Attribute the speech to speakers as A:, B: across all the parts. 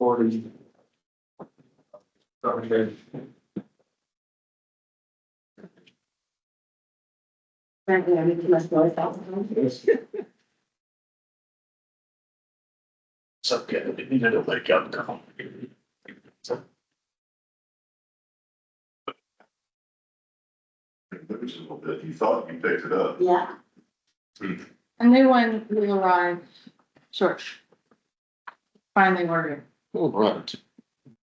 A: 40. Okay.
B: Apparently, I need to must go without.
A: It's okay, I needed to wake up now.
C: There's a little bit, you thought you picked it up.
B: Yeah.
D: A new one will arrive short. Finally ordered.
E: All right.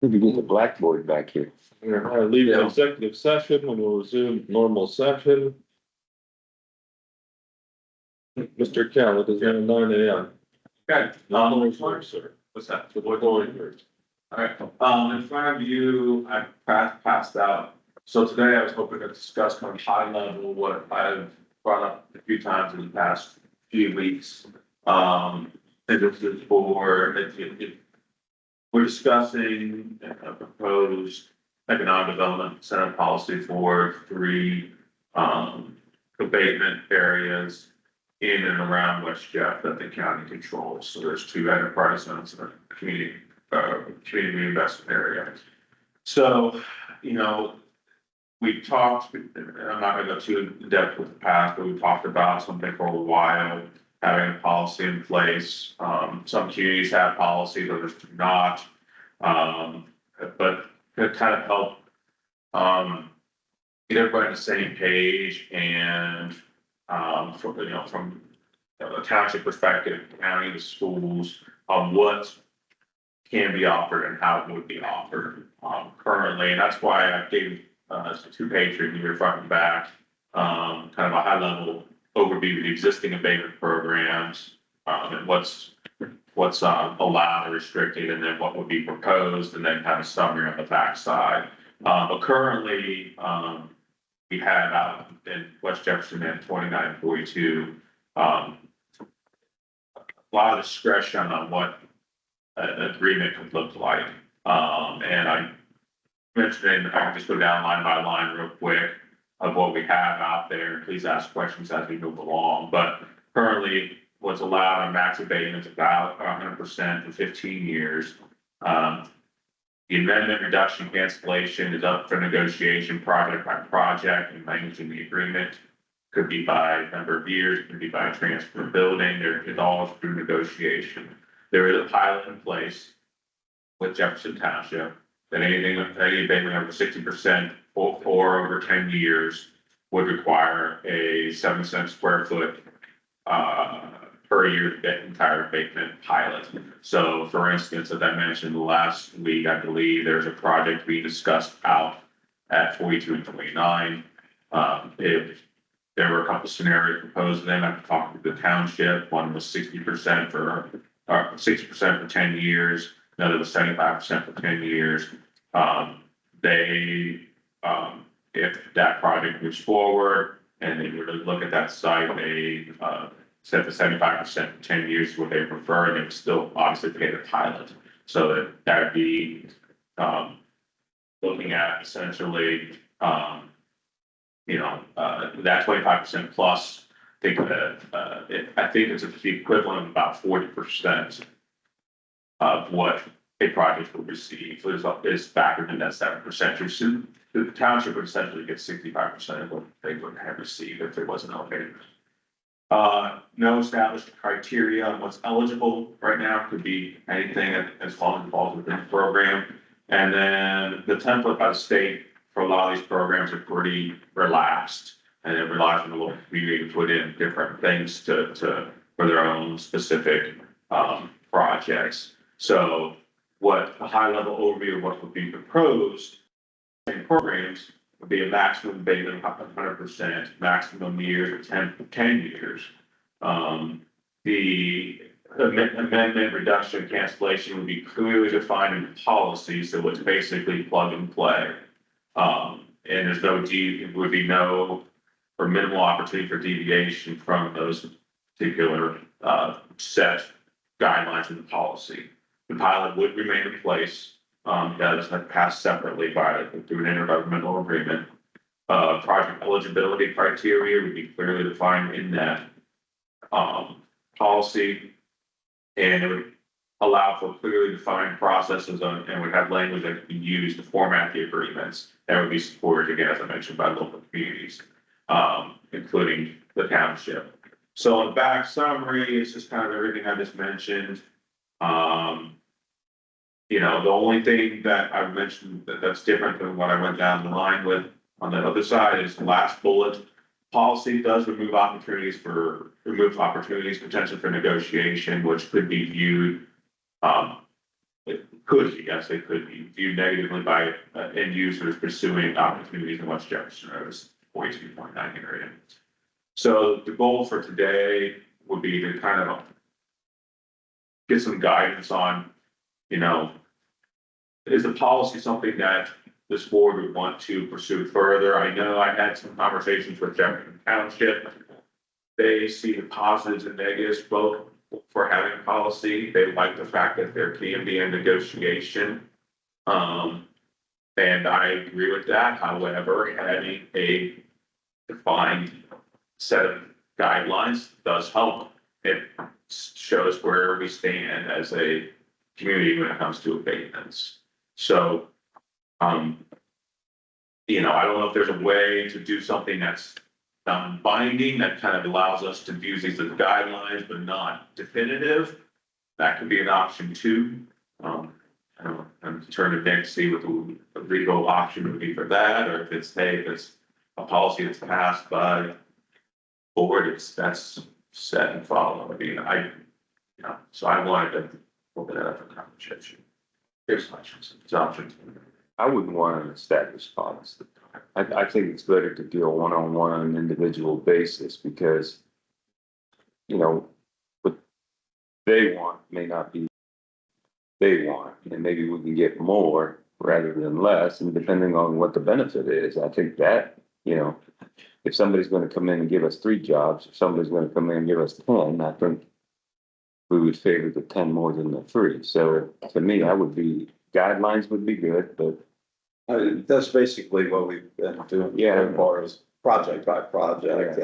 E: We can get the blackboard back here.
F: We're gonna leave the executive session and we'll resume normal session. Mr. Kell, it is now 9 AM.
G: Okay,
F: Sir.
G: what's that?
F: So what are yours?
G: Alright, in front of you, I passed out. So today I was hoping to discuss kind of high level what I've brought up a few times in the past few weeks. And this is for, we're discussing a proposed economic development incentive policy for 3 abatement areas in and around West Jeff that the county controls. So there's 2 enterprise zones and a community investment area. So, we've talked, and I'm not gonna go too in depth with the past, but we've talked about something for a while, having a policy in place. Some communities have policies, others do not. But to kind of help, get everybody on the same page and, from a township perspective, county, the schools, on what can be offered and how it would be offered, currently. And that's why I gave, 2-page review front and back, kind of a high level overview of the existing abatement programs, and what's allowed or restricted, and then what would be proposed, and then kind of summary on the back side. But currently, we have out in West Jefferson and 2942, a lot of discretion on what an agreement could look like. And I mentioned, I can just go down line by line real quick of what we have out there. Please ask questions as we move along. But currently, what's allowed on max abatement is about 100% for 15 years. The amendment, reduction, cancellation is up for negotiation project by project, and language in the agreement could be by number of years, could be by transfer of building. There is all through negotiation. There is a pilot in place with Jefferson Township that any abatement over 60% or over 10 years would require a 7 cent square foot per year entire abatement pilot. So for instance, as I mentioned last week, I believe there's a project we discussed out at 42 and 29. If there were a couple scenarios proposed, then I've talked to the township. One was 60% for 60% for 10 years. Another was 75% for 10 years. If that project moves forward and they were to look at that site, they said the 75% for 10 years is what they prefer, and they would still obviously pay the pilot. So that would be looking at essentially, that 25% plus. I think it's the equivalent of about 40% of what a project will receive. So is factored in that 7%. The township would essentially get 65% of what they would have received if there wasn't elevated. No established criteria on what's eligible right now. Could be anything as long as it falls within the program. And then the template by the state for a lot of these programs are pretty relaxed, and it relies on the local community to put in different things for their own specific projects. So what a high level overview of what would be proposed in programs would be a maximum abatement of 100%, maximum years of 10 years. The amendment, reduction, cancellation would be clearly defined in policy, so it's basically plug and play. And there's would be no or minimal opportunity for deviation from those particular set guidelines in the policy. The pilot would remain in place. That is passed separately through an intergovernmental agreement. Project eligibility criteria would be clearly defined in that policy, and it would allow for clearly defined processes and would have language that could be used to format the agreements that would be supported, again, as I mentioned, by local communities, including the township. So on the back summary, it's just kind of everything I just mentioned. You know, the only thing that I mentioned that's different than what I went down the line with on the other side is the last bullet. Policy does remove opportunities potentially for negotiation, which could be viewed, it could be viewed negatively by end users pursuing opportunities in West Jefferson Road's 42.9 area. So the goal for today would be to kind of get some guidance on, you know, is the policy something that this board would want to pursue further? I know I had some conversations with Jefferson Township. They see the positives and negatives both for having a policy. They like the fact that there can be a negotiation. And I agree with that. However, having a defined set of guidelines does help. It shows where we stand as a community when it comes to abatements. So, you know, I don't know if there's a way to do something that's non-binding that kind of allows us to use these as guidelines, but not definitive. That could be an option too. I don't know, I'm turn to Nick, see what the legal option would be for that, or if it's, hey, if it's a policy that's passed by board, that's set and follow. I mean, you know, so I wanted to open that up for conversation. Here's options. It's options.
E: I wouldn't want an established policy. I think it's better to deal one-on-one on an individual basis because, you know, what they want may not be they want, and maybe we can get more rather than less, and depending on what the benefit is, I think that, you know, if somebody's gonna come in and give us 3 jobs, if somebody's gonna come in and give us 10, I think we would favor the 10 more than the 3. So to me, guidelines would be good, but
H: That's basically what we've been doing.
E: Yeah.
H: As far as project by project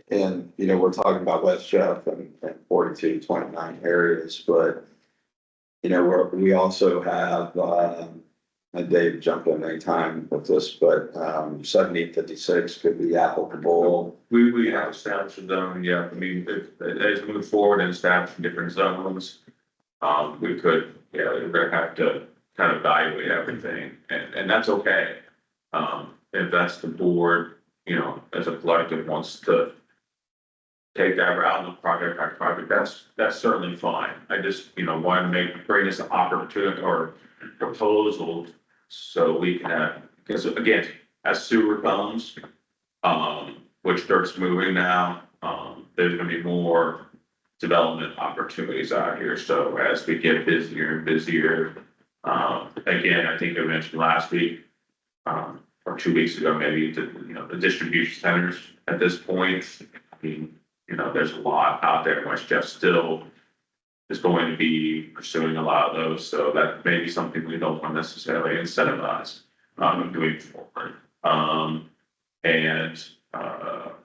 H: and, you know, we're talking about West Jeff and 4229 areas, but, you know, we also have, and Dave jump in anytime with this, but, 7056 could be applicable.
G: We have established a zone, yeah, I mean, as we move forward and establish different zones, we could, yeah, we're gonna have to kind of evaluate everything, and that's okay. If that's the board, you know, as a collective wants to take that route on project by project, that's certainly fine. I just, you know, want to bring this opportunity or proposal so we can have, because again, as sewer comes, which dirt's moving now, there's gonna be more development opportunities out here. So as we get busier and busier, again, I think I mentioned last week, or 2 weeks ago, maybe, you know, the distribution centers at this point, I mean, you know, there's a lot out there, which Jeff still is going to be pursuing a lot of those, so that may be something we don't want necessarily incentivize, doing forward.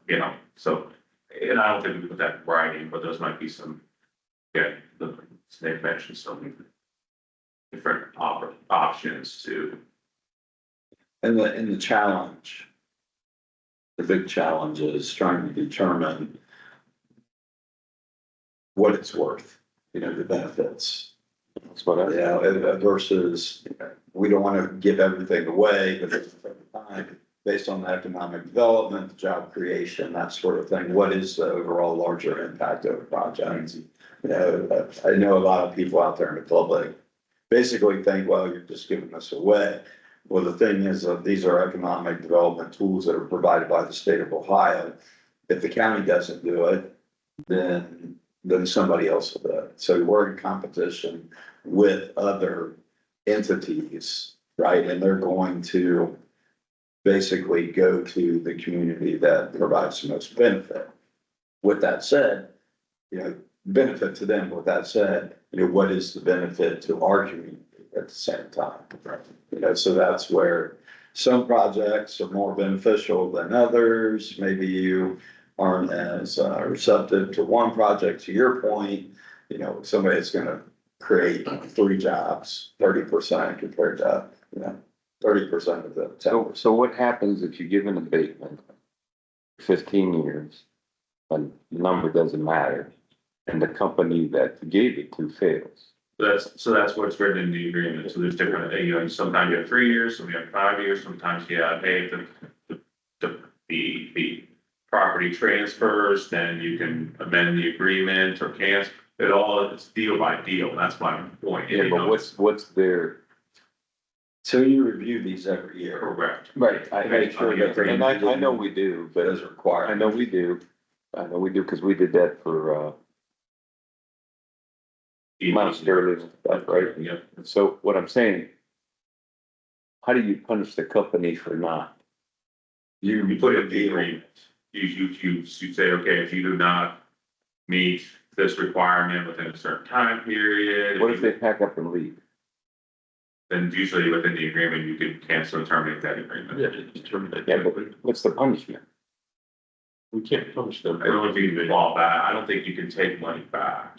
G: You know, so, and I don't think we put that in writing, but those might be some, yeah, they mentioned some different options to.
H: And the challenge, the big challenge is trying to determine what it's worth, you know, the benefits.
E: that's what I.
H: Yeah, versus, we don't want to give everything away, but at the same time, based on the economic development, job creation, that sort of thing, what is the overall larger impact of a project? You know, I know a lot of people out there in the public basically think, well, you're just giving this away. Well, the thing is that these are economic development tools that are provided by the state of Ohio. If the county doesn't do it, then somebody else will do it. So we're in competition with other entities, right? And they're going to basically go to the community that provides the most benefit. With that said, you know, benefit to them. With that said, you know, what is the benefit to our community at the same time? You know, so that's where some projects are more beneficial than others. Maybe you aren't as receptive to one project, to your point, you know, somebody that's gonna create 3 jobs, 30% compared to, 30% of the
E: So,
H: 10%.
E: so what happens if you give an abatement 15 years, and the number doesn't matter, and the company that gave it to fails?
G: That's what's written in the agreement, so there's different, sometimes you have 3 years, some you have 5 years, sometimes you have, hey, the property transfers, then you can amend the agreement or cancel, it's deal by deal, that's my point.
E: Yeah, but what's their?
H: So you review these every year,
G: Correct.
E: Right, I make sure that, and I know we do, but
H: as required.
E: I know we do, because we did that for, Mount Sterling and stuff, right?
G: Yeah.
E: So what I'm saying, how do you punish the company for not?
G: You put in the agreement, you say, okay, if you do not meet this requirement within a certain time period.
E: What if they pack up and leave?
G: Then usually within the agreement, you can cancel and terminate that agreement.
F: Yeah, just terminate.
E: Yeah, but what's the punishment?
F: We can't punish them.
G: I don't know if you can call back, I don't think you can take money back,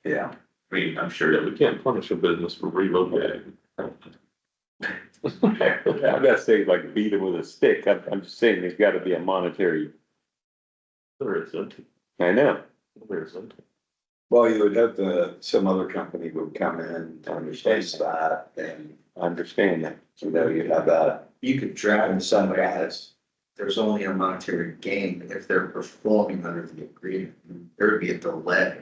H: Yeah.
G: I'm sure
F: Yeah,
G: that
F: we can't punish a business for relocating.
E: I'm not saying like beat him with a stick, I'm just saying there's gotta be a monetary,
F: There isn't,
E: I know.
F: there isn't.
H: Well, you would hope that some other company would come in to understand that, and,
E: I understand that.
H: you'd have that.
I: You could draft
H: And
I: some
H: some guys,
I: there's only a monetary gain if they're performing under the agreement. There would be a delay.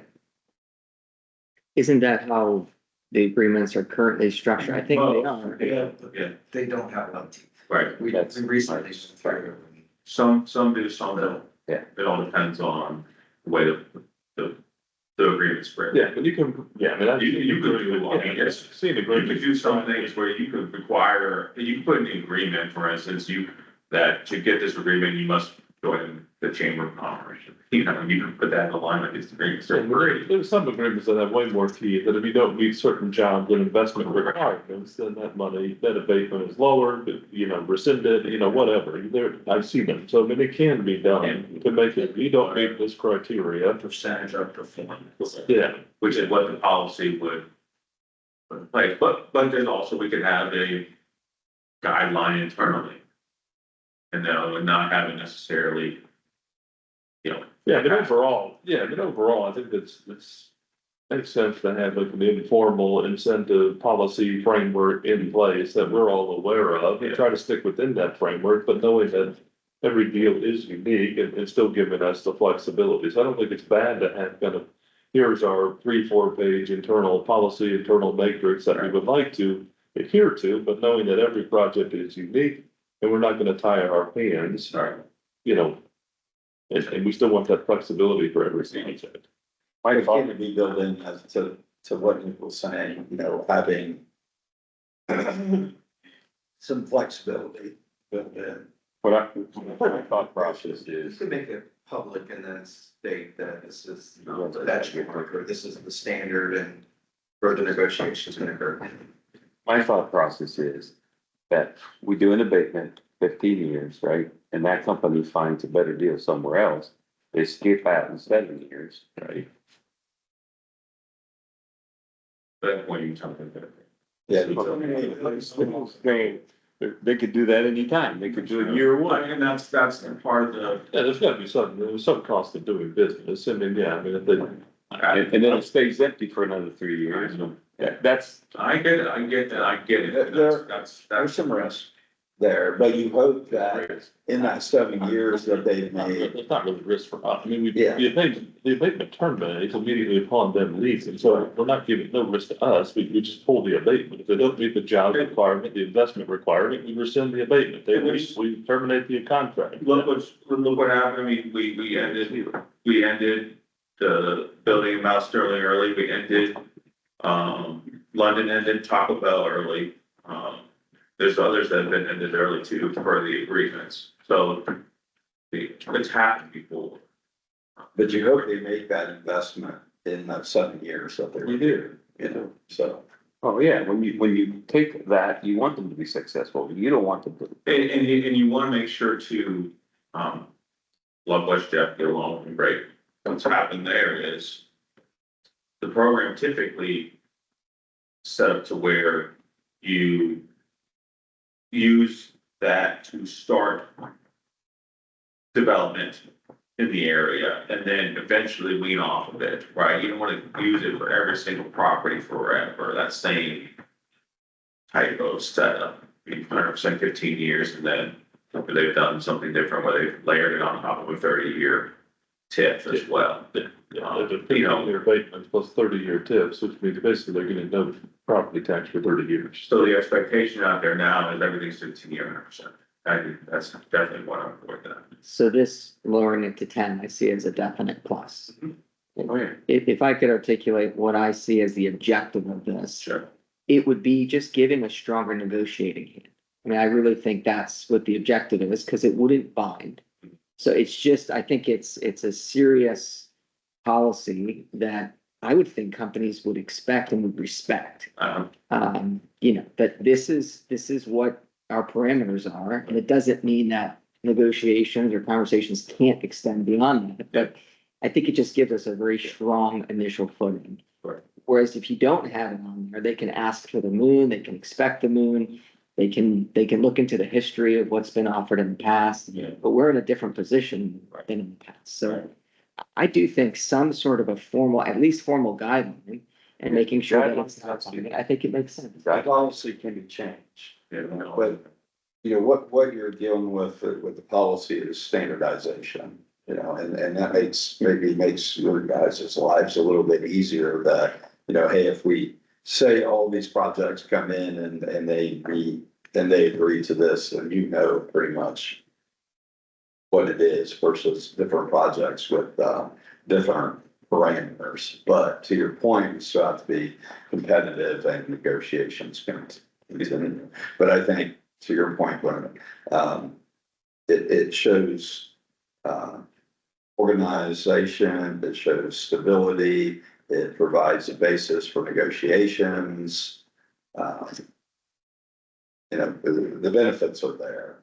J: Isn't that how the agreements are currently structured? I think they are.
G: Yeah,
I: They don't have enough teeth.
G: right,
I: We
E: That's-
I: recently went through.
G: some do, some don't.
E: Yeah.
G: It all depends on the way the agreement's written.
F: Yeah, but you can, yeah, I mean, that's.
G: You could do, I mean, yes,
F: Seen the
G: you
F: agreement.
G: could do some things where you could require, you can put in the agreement, for instance, that to get this agreement, you must join the Chamber of Commerce. You can put that in the line of these agreements, they're great.
F: There's some agreements that have way more teeth, that if you don't meet certain jobs and investment requirements, then that money, that abatement is lowered, rescinded, whatever. I've seen them, so I mean, it can be done to make it, you don't meet this criteria.
G: Percentage of performance.
F: Yeah,
G: Which is what the policy would put in place, but there's also, we could have a guideline internally. And not have it necessarily,
F: yeah, but overall, I think it's makes sense to have like an informal incentive policy framework in place that we're all aware of and try to stick within that framework, but knowing that every deal is unique and still giving us the flexibility. So I don't think it's bad to have kind of, here's our 3-4 page internal policy, internal matrix that we would like to adhere to, but knowing that every project is unique and we're not gonna tie our hands, and we still want that flexibility for every project.
H: it can be built in as to what Nick was saying, having some flexibility built in.
E: My thought process
I: You
E: is,
I: could make it public and then state that this is the benchmark, or this is the standard, and further negotiations can occur.
E: my thought process is that we do an abatement 15 years, right? And that company finds a better deal somewhere else, they skip out in 7 years, right?
G: that point you jump into it.
H: Yeah.
E: They could do that anytime, they could do it year one.
G: And that's part of the.
F: Yeah, there's gotta be there's some cost of doing business, I mean, yeah, I mean, if they.
E: And then it stays empty for another 3 years, that's,
G: I get it, I get it.
H: There's some risk there, but you hope that in that 7 years that they've made,
F: It's not really risk for us, I mean,
H: Yeah.
F: the abatement terminates immediately upon them leaving, so we're not giving no risk to us, we just pull the abatement. If they don't meet the job requirement, the investment requirement, we rescind the abatement, they leave, we terminate the contract.
G: Look what happened, I mean, we ended the building in Mount Sterling early, we ended, London ended Taco Bell early. There's others that have been ended early too for the agreements, so it's happened before.
H: but you hope they make that investment in that 7 years that they're.
G: We do.
H: So.
E: oh yeah, when you take that, you want them to be successful, you don't want them to.
G: And you wanna make sure to, love West Jeff, get along with him great. What's happened there is the program typically set up to where you use that to start development in the area and then eventually wean off of it, right? You don't want to use it for every single property forever, that same type of setup. You've done it for 15 years and then they've done something different where they've layered it on top of a 30-year TIF as well.
F: Yeah, the 15-year abatements plus 30-year tips, which means basically they're getting no property tax for 30 years.
G: So the expectation out there now is everything's 15-year 100%. I think that's definitely what I'm working on.
J: So this lowering it to 10, I see as a definite plus.
G: Oh, yeah.
J: If I could articulate what I see as the objective of this,
G: Sure.
J: it would be just giving a stronger negotiating hand. I mean, I really think that's what the objective is, because it wouldn't bind. So it's just, I think it's a serious policy that I would think companies would expect and would respect. You know, that this is what our parameters are, and it doesn't mean that negotiations or conversations can't extend beyond that, but I think it just gives us a very strong initial footing.
G: Right.
J: Whereas if you don't have it on there, they can ask for the moon, they can expect the moon, they can look into the history of what's been offered in the past,
G: Yeah.
J: but we're in a different position than in the past. So I do think some sort of a formal, at least formal guideline, and making sure that it's not something, I think it makes sense.
H: That policy can be changed.
G: Yeah, no.
H: But, you know, what you're dealing with the policy is standardization, you know, and that maybe makes your guys' lives a little bit easier that, you know, hey, if we say all these projects come in and they agree to this, and you know pretty much what it is versus different projects with different parameters. But to your point, you still have to be competitive and negotiations can continue. But I think to your point, Glenn, it shows organization, it shows stability, it provides a basis for negotiations. You know, the benefits are there.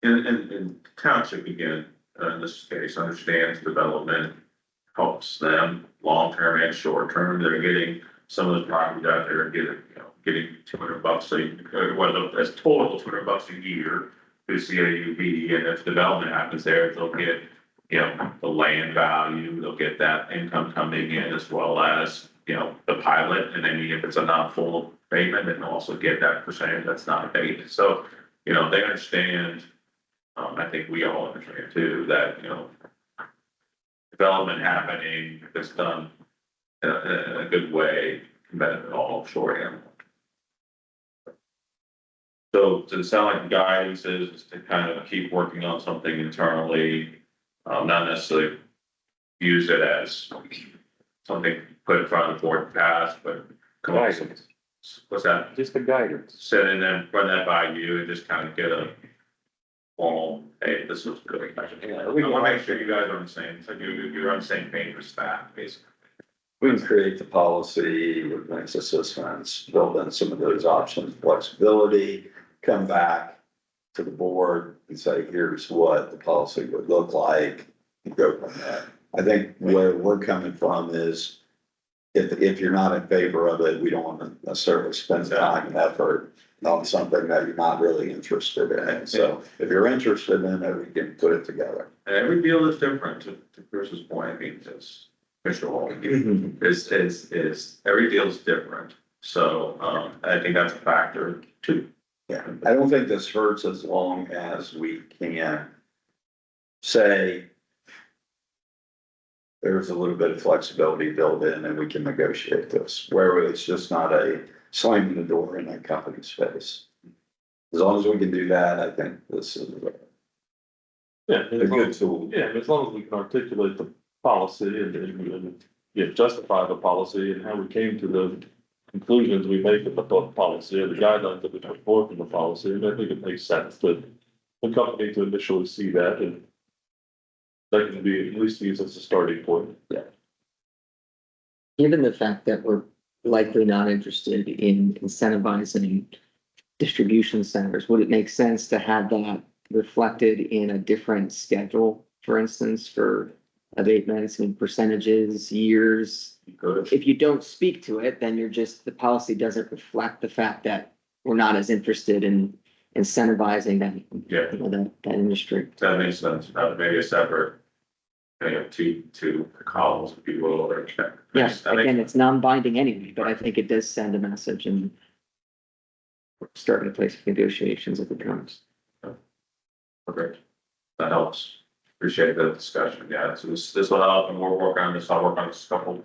G: And township again, in this case, understands development helps them long-term and short-term. They're getting some of the properties out there and getting $200 well, that's total $200 a year through CAUV. And if development happens there, they'll get, the land value, they'll get that income coming in as well as, the pilot. And then if it's a not full payment, then they'll also get that percentage that's not paid. So, they understand. I think we all understand too, that, development happening, if it's done in a good way, can benefit all shorthand. So does it sound like the guidance is to kind of keep working on something internally, not necessarily use it as something put in front of the board to pass, but come on, what's that?
E: Just the guidance.
G: Sit in and run that by you and just kind of get a formal, hey, this was good. I want to make sure you guys are on the same, so you're on the same page with staff, basically.
H: We can create the policy with next assessments, build in some of those options, flexibility, come back to the board and say, here's what the policy would look like, and go from there. I think where we're coming from is if you're not in favor of it, we don't want to necessarily spend time and effort on something that you're not really interested in. So if you're interested in it, we can put it together.
G: And every deal is different, to Chris's point. I mean, it's visual, is every deal is different. So, I think that's a factor too.
H: Yeah, I don't think this hurts as long as we can say there's a little bit of flexibility built in and we can negotiate this, where it's just not a slamming the door in that company's face. As long as we can do that, I think this is
F: Yeah,
H: a good tool.
F: yeah, as long as we can articulate the policy and justify the policy and how we came to the conclusions we make with the policy or the guidelines that we put forth in the policy, and I think it makes sense that the company to initially see that, and that can be at least used as a starting point.
J: Given the fact that we're likely not interested in incentivizing distribution centers, would it make sense to have that reflected in a different schedule, for instance, for abatements and percentages, years.
G: Good.
J: If you don't speak to it, then you're just, the policy doesn't reflect the fact that we're not as interested in incentivizing that,
G: Yeah,
J: you know, that industry.
G: that makes sense. Maybe a separate, two columns, if you will, or.
J: Yes, again, it's non-binding anyway, but I think it does send a message and start in place of negotiations if it comes.
G: Okay, that helps. Appreciate the discussion. Yeah, so this will help and we'll work on this. I'll work on this couple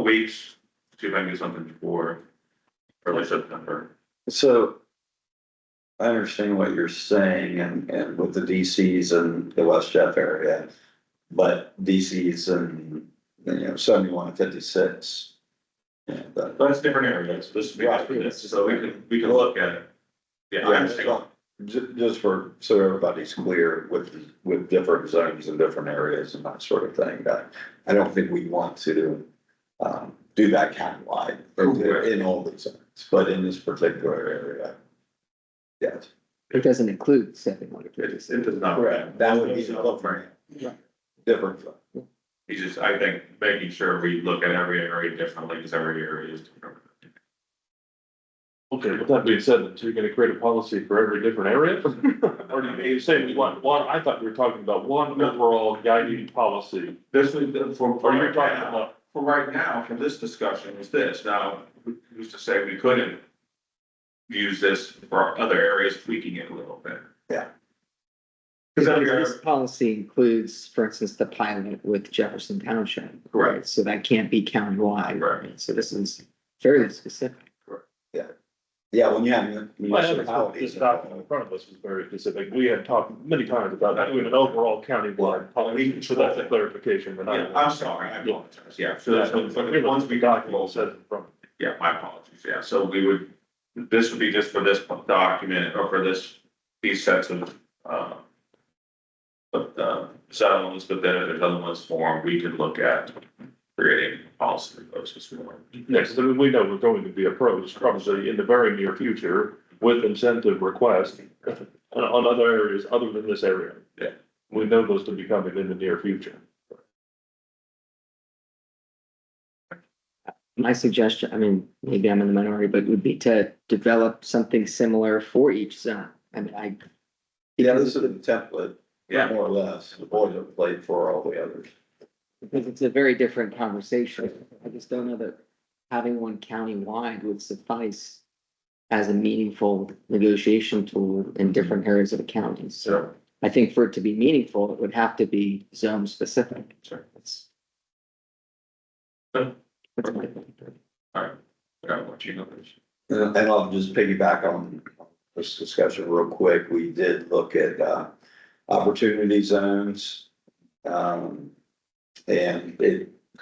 G: weeks. See if I can get something before early September.
H: So I understand what you're saying and with the DCs and the West Jeff area, but DCs and, 71 and 56. Yeah,
G: That's different areas. This would be
H: Right.
G: for this, so we can look at it. Yeah, I understand.
H: Just so everybody's clear with different zones and different areas and that sort of thing, I don't think we want to, do that countywide in all these zones, but in this particular area. Yes.
J: It doesn't include 71 or 56.
G: It does not.
H: Correct. That would be different. zone.
G: He's just, I think, making sure we look at every area differently, because every area is different.
F: Okay, with that being said, then, so you're gonna create a policy for every different area? Or do you say we want one, I thought we were talking about one overall guiding policy.
G: This is, for
F: Or you're
G: right
F: talking
G: now,
F: about,
G: for right now, for this discussion is this. Now, who's to say we couldn't use this for other areas, tweaking it a little bit?
H: Yeah.
G: Because every
J: This
G: area,
J: policy includes, for instance, the pilot with Jefferson Township.
G: Correct.
J: So that can't be countywide.
G: Right.
J: So this is fairly specific.
H: Yeah, when you have
F: this
H: municipalities.
F: document in front of us was very specific. We had talked many times about doing an overall countywide policy, so that's a clarification. that I-
G: yeah, I'm sorry, I apologize, yeah.
F: Yeah,
G: So,
F: so
G: the ones we
F: document
G: got,
F: says in front.
G: yeah, my apologies, yeah, so this would be just for this document, or for these sets of, settlements, but then if there's other ones for them, we could look at creating policy proposals for them.
F: Next, I mean, we know we're going to be approached probably in the very near future with incentive requests on other areas other than this area.
G: Yeah.
F: We know those to be coming in the near future.
J: My suggestion, I mean, maybe I'm in the minority, but would be to develop something similar for each zone. I mean,
H: Yeah, this is a template,
G: Yeah,
H: more or less, the boilerplate for all the others.
J: because it's a very different conversation. I just don't know that having one county-wide would suffice as a meaningful negotiation tool in different areas of the county. So
G: sure,
J: I think for it to be meaningful, it would have to be zone specific.
G: sure.
J: That's
G: Sure.
J: that's my opinion.
G: I got what you know.
H: And I'll just piggyback on this discussion real quick. We did look at, opportunity zones. And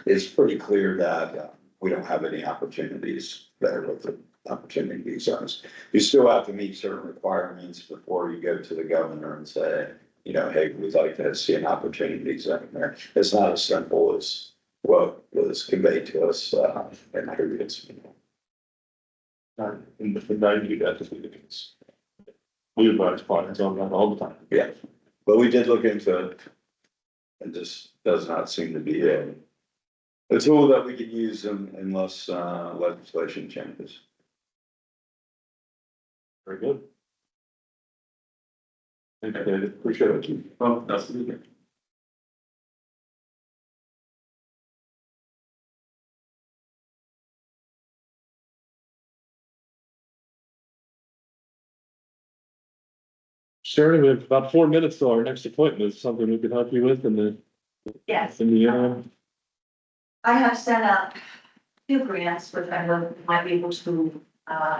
H: it's pretty clear that, we don't have any opportunities there with the opportunity zones. You still have to meet certain requirements before you go to the governor and say, hey, we'd like to see an opportunity zone there. It's not as simple as what was conveyed to us, in previous.
F: And the 90, that is the case. We advise clients on that all the time.
H: Yeah, but we did look into it. It just does not seem to be a tool that we can use unless, legislation changes.
F: Very good. Thank you, David. Appreciate it.
G: Well, that's the good.
F: Sherry, we have about 4 minutes till our next appointment. Is something we can help you with
B: Yes,
F: in the,
B: I have set up two grants, which I hope you might be able to,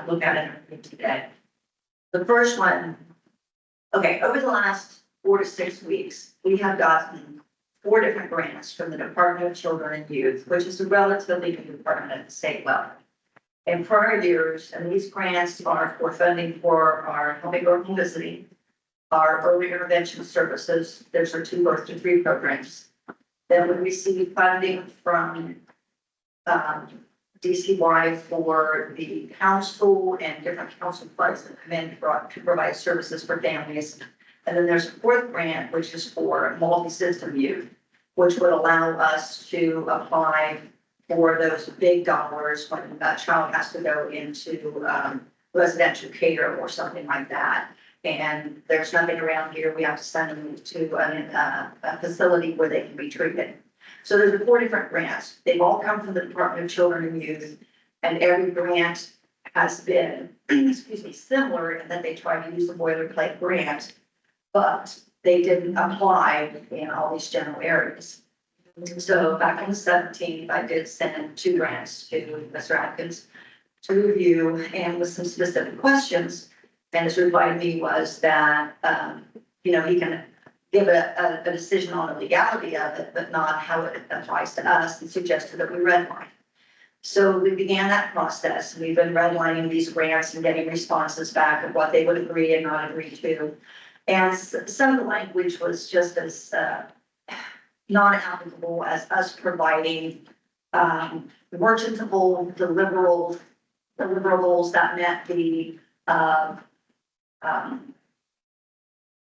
B: look at and review today. The first one, okay, over the last 4 to 6 weeks, we have gotten 4 different grants from the Department of Children and Youth, which is a relatively new department at the state level. In prior years, and these grants are for funding for our Helping Girl Publicity, our early intervention services, there's our 2 birth to 3 programs. Then we receive funding from DCY for the council and different council funds that come in to provide services for families. And then there's a 4th grant, which is for multi-system youth. which would allow us to apply for those big dollars when a child has to go into, residential care or something like that. And there's nothing around here, we have to send them to a facility where they can be treated. So there's 4 different grants. They've all come from the Department of Children and Youth. And every grant has been, excuse me, similar in that they try to use the boilerplate grant, but they didn't apply in all these general areas. So back on the 17th, I did send 2 grants to Mr. Atkins to review and with some specific questions. And his reply to me was that, he can give a decision on the legality of it, but not how it applies to us, and suggested that we redline. So we began that process. We've been redlining these grants and getting responses back of what they would agree and not agree to. And some of the language was just as non-applicable as us providing merchantable deliverables that met the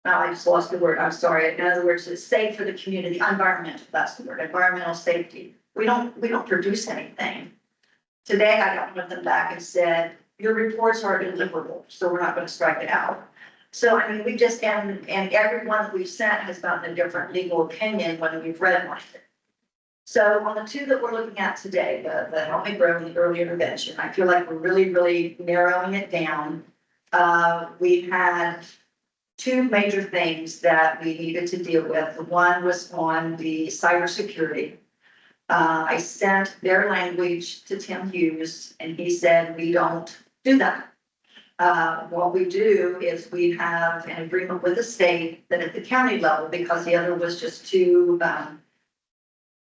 B: I just lost the word, I'm sorry. In other words, it's safe for the community, environmental, that's the word, environmental safety. We don't produce anything. Today, I got one of them back and said, your reports are deliverable, so we're not gonna strike it out. So, I mean, we just, and every one that we've sent has gotten a different legal opinion when we've redlined it. So on the 2 that we're looking at today, the Help Me Grow and the early intervention, I feel like we're really narrowing it down. We've had 2 major things that we needed to deal with. One was on the cybersecurity. I sent their language to Tim Hughes and he said, we don't do that. What we do is we have an agreement with the state that at the county level, because the other was just too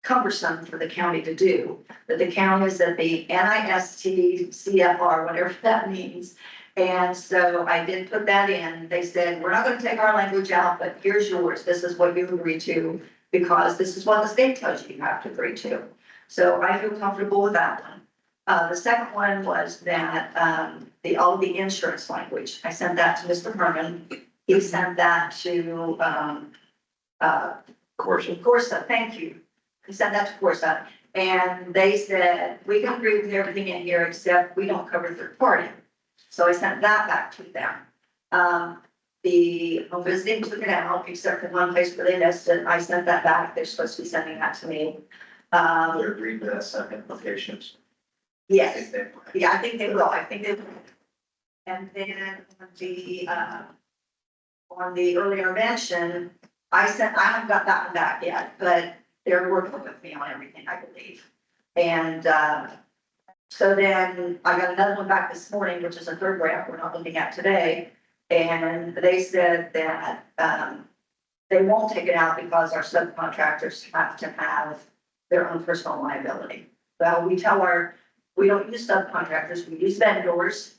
B: cumbersome for the county to do, that the county is at the NIST CFR, whatever that means. And so I did put that in. They said, we're not going to take our language out, but here's yours. This is what you agree to, because this is what the state tells you have to agree to. So I feel comfortable with that one. The second one was that all of the insurance language. I sent that to Mr. Herman. He sent that to Corsa, thank you. He sent that to Corsa. And they said, we can agree with everything in here except we don't cover third party. So I sent that back to them. The home visiting took it out, except for one place where they listed. I sent that back. They're supposed to be sending that to me.
I: They're agreed to that second locations.
B: Yes, yeah, I think they will. I think they will. And then on the early intervention, I haven't got that one back yet, but they're working with me on everything, I believe. And so then I got another one back this morning, which is a 3rd grant we're not looking at today. And they said that they won't take it out because our subcontractors have to have their own personal liability. Well, we don't use subcontractors, we use vendors.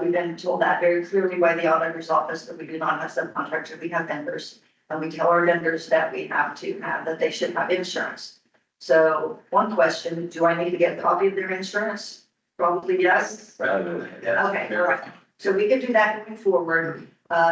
B: We've been told that very clearly by the auditor's office that we do not have subcontractors, we have vendors. And we tell our vendors that we have to have, that they should have insurance. So one question, do I need to get a copy of their insurance? Probably yes. Okay, all right. So we can do that moving forward.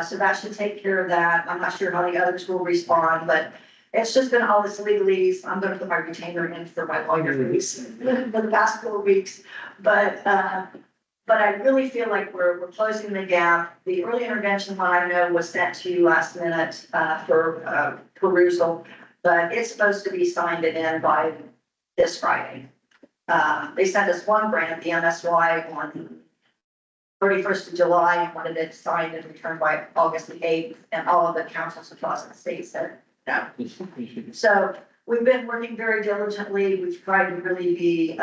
B: So that should take care of that. I'm not sure how the others will respond, but it's just been all this legalese. I'm gonna put my retainer in for my lawyer fees for the past 4 weeks. But I really feel like we're closing the gap. The early intervention one I know was sent to you last minute for perusal, but it's supposed to be signed and in by this Friday. They sent us one grant, the MSY, on 31st of July, and wanted it signed and returned by August the 8th, and all of the councils across the state said no. So we've been working very diligently. We've tried to really be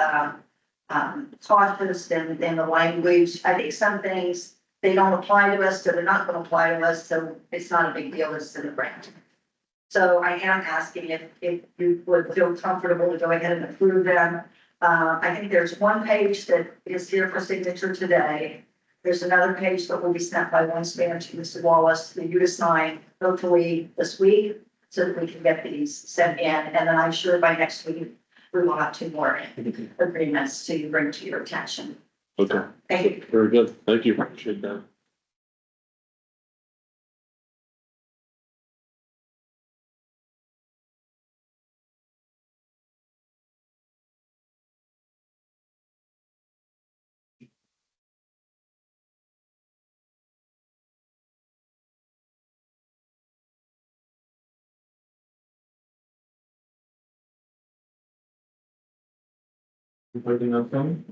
B: cautious in the language. I think some things, they don't apply to us, so they're not going to apply to us, so it's not a big deal, it's in the grant. So I am asking if you would feel comfortable to go ahead and approve them. I think there's one page that is here for signature today. There's another page that will be sent by one span to Mr. Wallace for you to sign, hopefully this week, so that we can get these sent in. And then I'm sure by next week, we will have 2 more agreements to bring to your attention.
F: Okay,
B: Thank you.
F: very good. Thank you. Appreciate that. Anything else coming?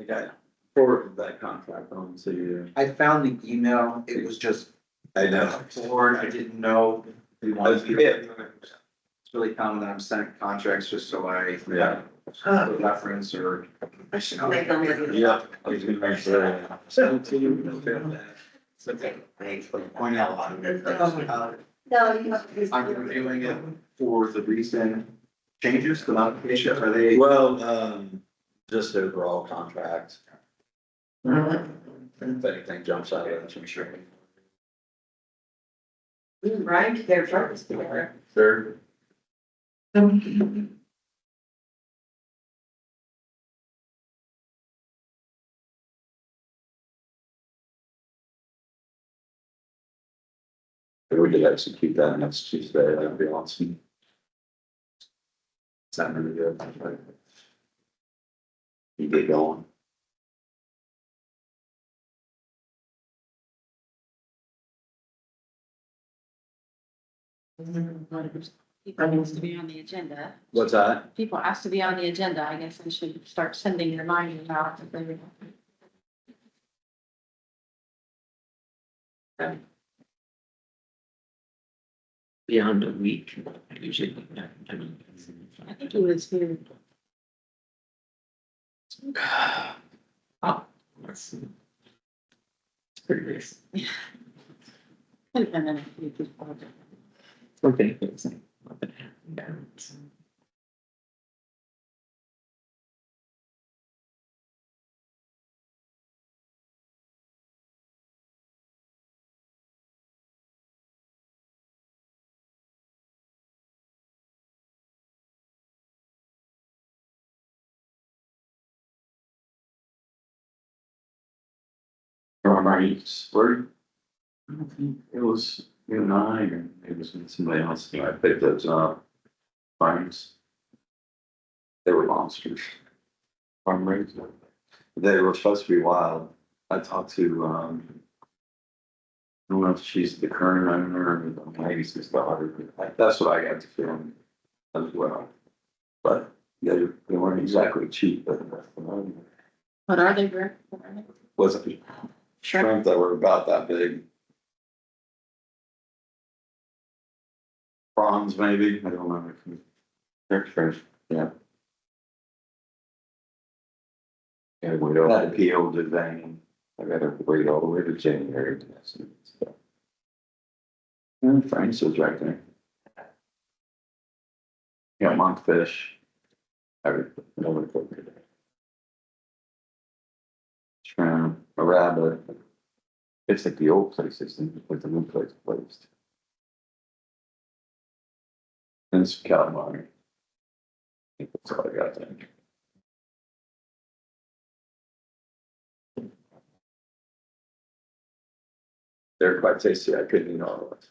H: Okay, forward that contract on to you.
I: I found the email, it was just
H: I know.
I: forward, I didn't know. if you wanted to- It's really common that I'm sending contracts just so I.
H: Yeah.
I: Reference or.
B: I should make them with you.
H: Yeah. I was gonna make sure. So to you, thanks for pointing out a lot of good things.
B: No, you.
I: I'm reviewing it for the recent changes, the modifications, are they?
H: Well, just overall contract. If anything jumps out of it, I'm sure.
B: Right, they're first there.
H: Sure. If we could execute that next Tuesday, that'd be awesome. Sound really good. You get going.
D: People needs to be on the agenda.
H: What's that?
D: People ask to be on the agenda, I guess I should start sending reminders out. if they-
J: Beyond a week, usually, I mean.
D: I think he was here.
J: Oh, that's. It's pretty recent.
D: Could have been in a few people.
J: Okay. It's like, nothing happened.
E: Right, where? I don't think it was you and I, or it was with somebody else, I picked those up. Farms. They were monsters. Farm raised. They were supposed to be wild. I talked to, I don't know if she's the current owner or the lady's daughter, but that's what I got to feel as well. But they weren't exactly cheap, but.
D: What are they, Rick? What are they?
H: Was it shrimp that were about that big? Prawns, maybe, I don't know. They're fresh, yeah.
E: Yeah, we don't have to peel the vein. I gotta wait all the way to January. to have some stuff. And Frank's is right there. Yeah, monkfish. Everything, nobody cooked it. Shrimp, a rabbit. It's like the old places, with the new place placed. And some calamari. I think that's all I got there. They're quite tasty, I couldn't eat all of it.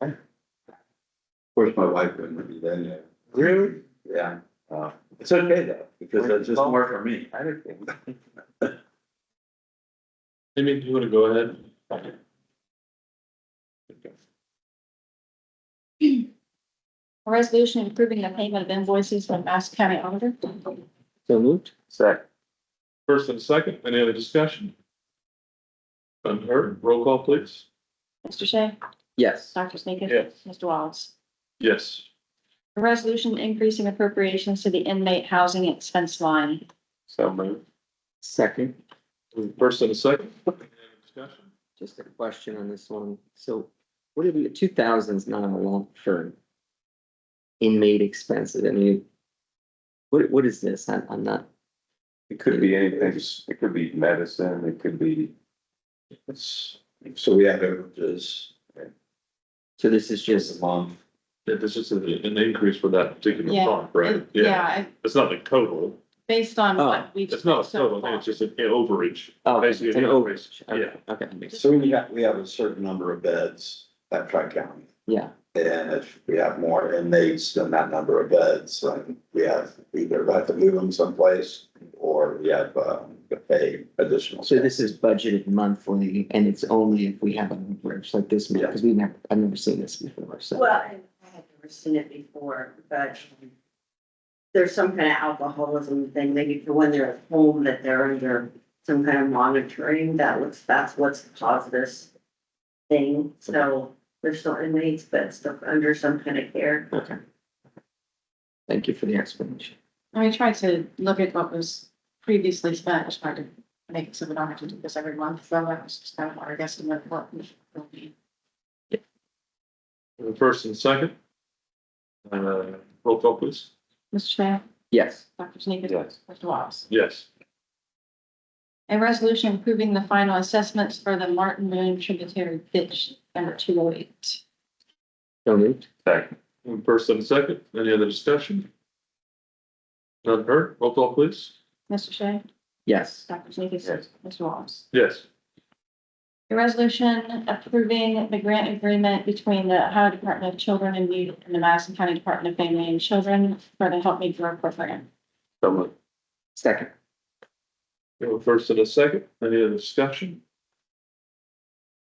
E: Of course, my wife wouldn't eat any of it. Really?
H: Yeah, it's okay though, because it's just more for me.
E: I don't think.
F: Amy, do you wanna go ahead?
D: A resolution approving the payment of invoices from Madison County Auditor.
J: So moved?
E: Second.
F: First and second, any other discussion? Unheard, roll call please.
D: Mr. Shea?
J: Yes.
D: Dr. Sneakus?
F: Yes.
D: Mr. Wallace?
F: Yes.
D: A resolution increasing appropriations to the inmate housing expense line.
E: So moved.
J: Second,
F: First and second, any other discussion?
J: just a question on this one. So what did we, 2000 is not a lot for inmate expenses. I mean, what is this? I'm not,
E: It could be anything, it could be medicine, it could be. It's,
H: So we have overages
J: so this is
H: just
J: just,
H: a month.
F: Yeah, this is an increase for that particular
D: Yeah,
F: fund, right?
D: Yeah,
F: It's not the total,
D: based on what we've.
F: it's not a
D: so
F: total, I
D: far.
F: think it's just an overage.
J: oh, it's
F: Basically,
J: an
F: an
J: overage.
F: increase.
J: Okay, okay, that makes-
H: So we have a certain number of beds at Tri-County.
J: yeah,
H: And if we have more inmates than that number of beds, then we have either have to move them someplace or we have, to pay additional.
J: So this is budgeted monthly and it's only if we have a bridge like this,
H: Yeah.
J: because I've never seen this before, so.
B: Well, I had never seen it before, but there's some kind of alcoholism thing, maybe for when they're at home, that they're under some kind of monitoring, that's what's caused this thing. So they're still inmates, but still under some kind of care.
J: Okay. Thank you for the explanation.
D: I tried to look at what was previously spent, just tried to make it so we don't have to do this every month, so that was just kind of our guesstimate of what will be.
F: First and second. Roll call please.
D: Mr. Shea,
J: Yes.
D: Dr. Sneakus?
E: Yes.
D: Mr. Wallace?
F: Yes.
D: A resolution approving the final assessments for the Martin Boone Tributary Ditch number 208.
J: So moved.
E: Second.
F: First and second, any other discussion? None heard, roll call please.
D: Mr. Shea,
J: Yes.
D: Dr. Sneakus?
E: Yes.
D: Mr. Wallace?
F: Yes.
D: A resolution approving the grant agreement between the Ohio Department of Children and Youth and the Madison County Department of Family and Children for the Help Me Grow program.
E: So moved.
J: Second.
F: We have a first and a second, any other discussion?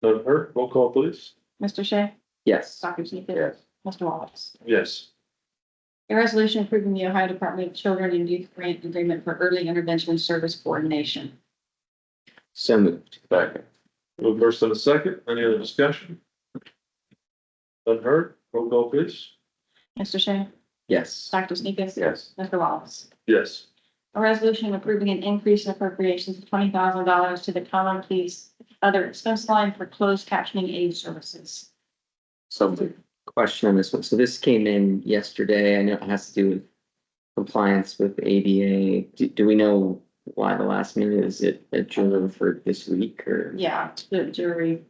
F: None heard, roll call please.
D: Mr. Shea,
J: Yes.
D: Dr. Sneakus?
E: Yes.
D: Mr. Wallace?
F: Yes.
D: A resolution approving the Ohio Department of Children and Youth grant agreement for early intervention service coordination.
J: So moved.
E: Second.
F: We have a first and a second, any other discussion? None heard, roll call please.
D: Mr. Shea,
J: Yes.
D: Dr. Sneakus?
E: Yes.
D: Mr. Wallace?
F: Yes.
D: A resolution approving an increase in appropriations of $20,000 to the common police other expense line for closed captioning aid services.
E: So moved.
J: Question on this one. So this came in yesterday. I know it has to do with compliance with ADA. Do we know why the last minute? Is it adjourned for this week or?
D: Yeah, the jury,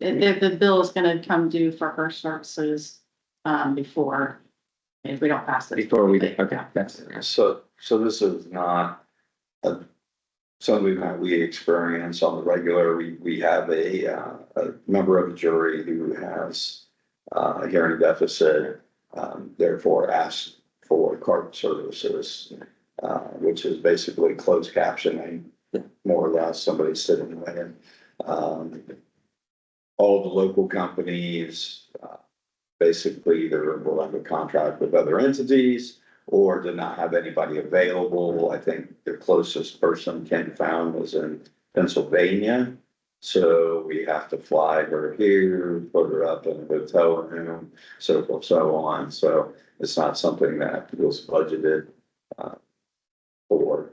D: the bill is gonna come due for her services, before, if we don't pass it.
J: Before we, okay, that's,
H: So this is not something that we experience on the regular. We have a member of the jury who has a hearing deficit, therefore asks for card services, which is basically closed captioning, more or less, somebody sitting there. All the local companies, basically either will have a contract with other entities or did not have anybody available. I think the closest person Ken found was in Pennsylvania. So we have to fly her here, put her up in a hotel room, so forth, so on. So it's not something that was budgeted for,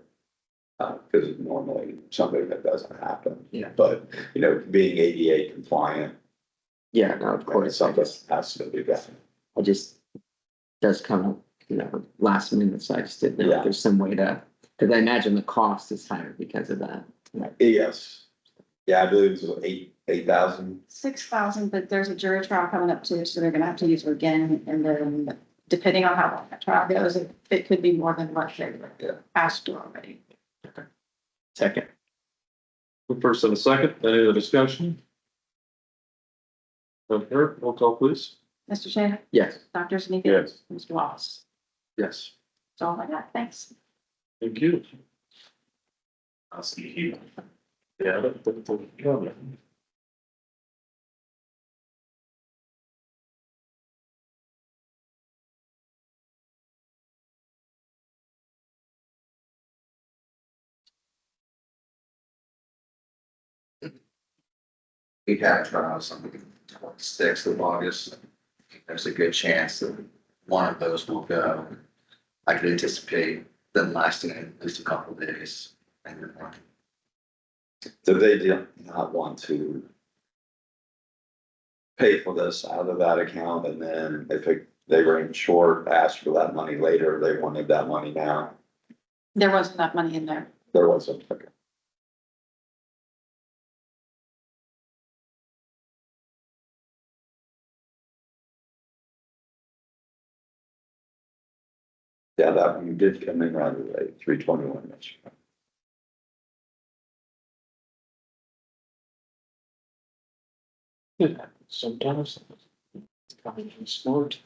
H: because it's normally something that doesn't happen.
J: Yeah.
H: But, being ADA compliant,
J: yeah, no, of course.
H: something has to be done.
J: I just, does come up, last minute, so I just didn't know
H: Yeah.
J: if there's some way to, because I imagine the cost is higher because of that.
H: Yes. Yeah, I believe it was 8,000.
D: 6,000, but there's a jury trial coming up too, so they're gonna have to use her again, and then depending on how long that trial goes, it could be more than what they asked for already.
J: Second.
F: First and a second, any other discussion? None heard, roll call please.
D: Mr. Shea,
J: Yes.
D: Dr. Sneakus?
E: Yes.
D: Mr. Wallace?
F: Yes.
D: That's all I got, thanks.
F: Thank you.
G: I'll see you.
F: Yeah.
I: We have trials on the 26th of August. There's a good chance that one of those will go. I could anticipate them lasting at least a couple of days.
H: So they did not want to pay for this out of that account, and then if they were in short, asked for that money later, they wanted that money now.
D: There wasn't enough money in there.
H: There wasn't. Okay. Yeah, that one did come in rather late, 321.
F: Sometimes. Smart.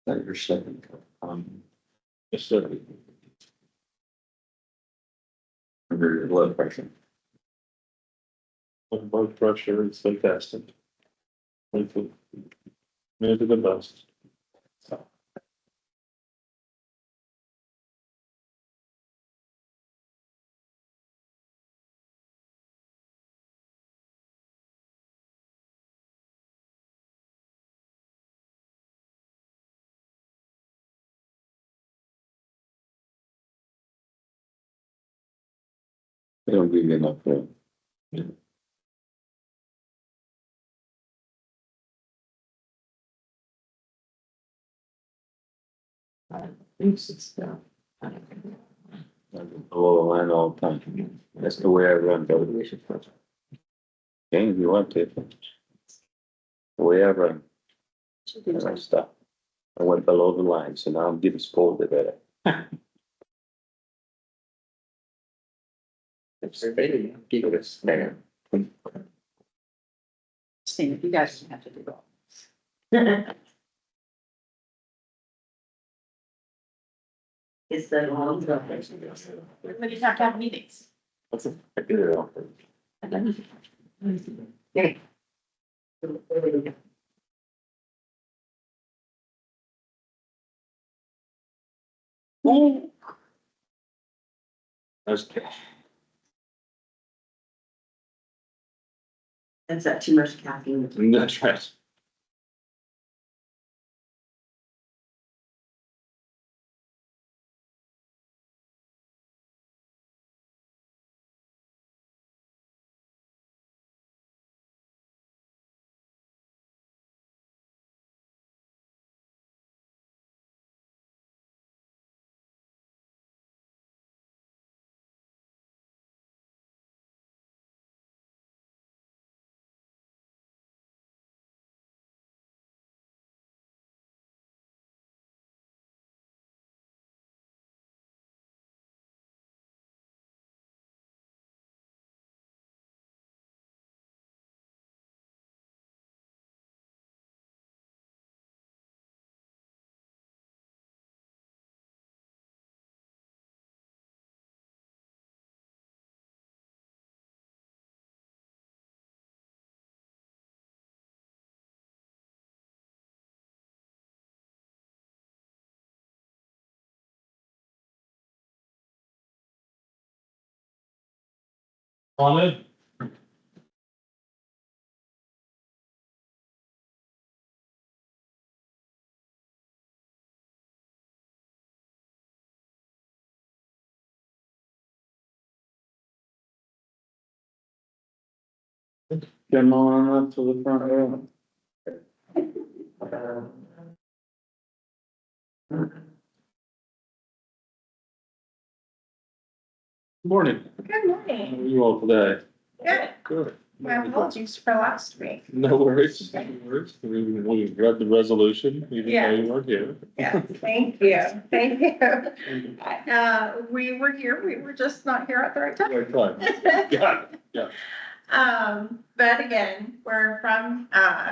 E: That your second.
F: Yes, sir.
E: Under your blood pressure.
F: Blood pressure is fantastic. Maybe the best.
E: They don't give you enough room. Below the line all the time. That's the way I run, though. If you want to. The way I run. I stop. I went below the line, so now I'm getting scolded at it.
J: Give it a snare.
D: Same, you guys don't have to do that.
B: It's the long.
D: But you have to have meetings.
E: I get it all. That's
B: That's that too much caffeine.
F: That's right. On it.
E: Come on up to the front row.
F: Morning.
K: Good
F: How
K: morning.
F: are you all today?
K: Good.
F: Good.
K: My apologies for last week.
F: No worries. No worries. We read the resolution, even though you weren't here.
K: Yeah, thank you. Thank you. We were here, we were just not here at the right time.
F: Right time. Got it. Yeah.
K: But again, we're from,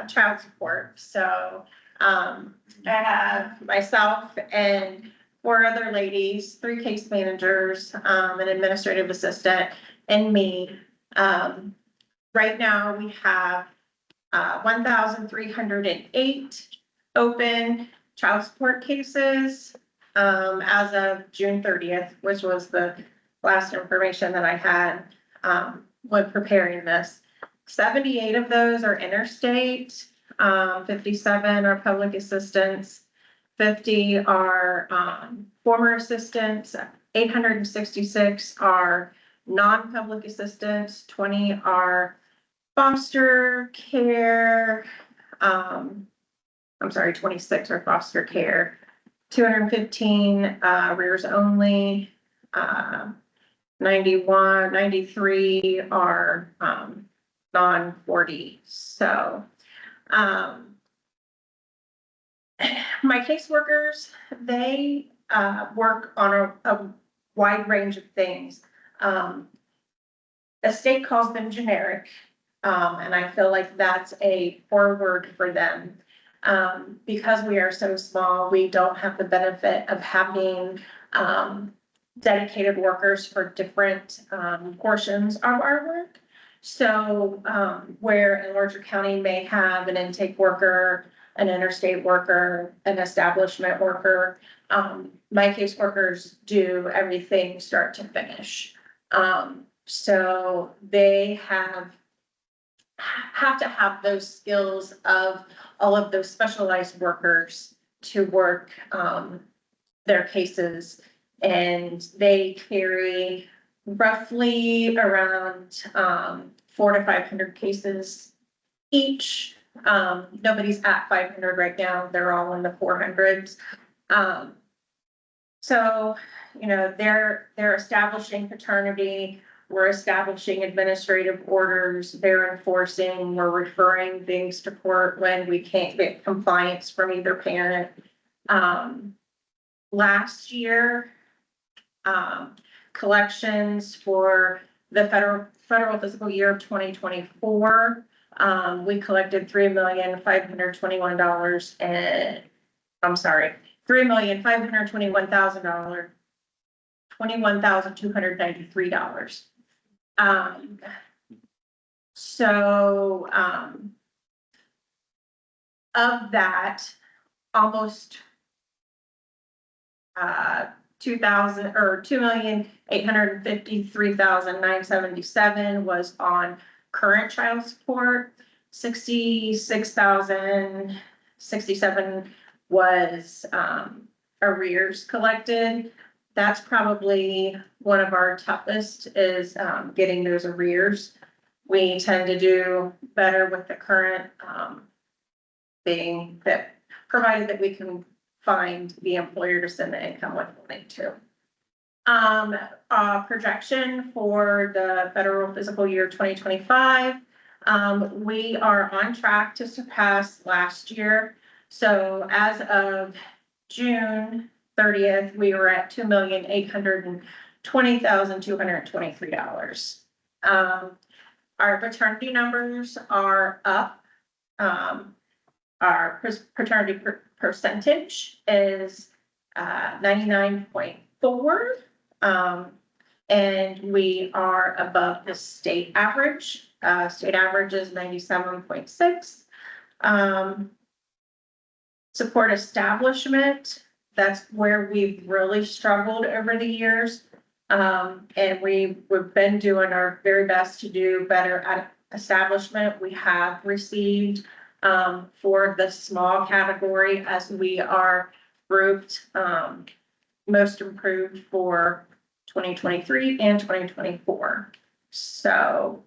K: child support, so, I have myself and 4 other ladies, 3 case managers, an administrative assistant, and me. Right now, we have 1,308 open child support cases as of June 30th, which was the last information that I had when preparing this. 78 of those are interstate, 57 are public assistance, 50 are former assistants, 866 are non-public assistants, 20 are foster care, I'm sorry, 26 are foster care, 215 rears only, 93 are non-40. So my caseworkers, they work on a wide range of things. The state calls them generic, and I feel like that's a poor word for them. Because we are so small, we don't have the benefit of having, dedicated workers for different, portions of our work. So, where a larger county may have an intake worker, an interstate worker, an establishment worker, my caseworkers do everything start to finish. So they have to have those skills of all of those specialized workers to work, their cases. And they carry roughly around, 400 to 500 cases each. Nobody's at 500 right now. They're all in the 400s. So, you know, they're establishing paternity. We're establishing administrative orders. They're enforcing, we're referring things to court when we can't get compliance from either parent. Last year, collections for the federal fiscal year of 2024, we collected $3,521,000 and, I'm sorry, $3,521,000, $21,293. So, of that, almost, 2,853,977 was on current child support. 66,067 was, arrears collected. That's probably one of our toughest is, getting those arrears. We tend to do better with the current, being that, provided that we can find the employer to send the income withholding to. Projection for the federal fiscal year 2025, we are on track to surpass last year. So as of June 30th, we were at $2,820,223. Our paternity numbers are up. Our paternity percentage is 99.4. And we are above the state average. State average is 97.6. Support establishment, that's where we've really struggled over the years. And we've been doing our very best to do better at establishment. We have received, for the small category, as we are grouped, most improved for 2023 and 2024. So,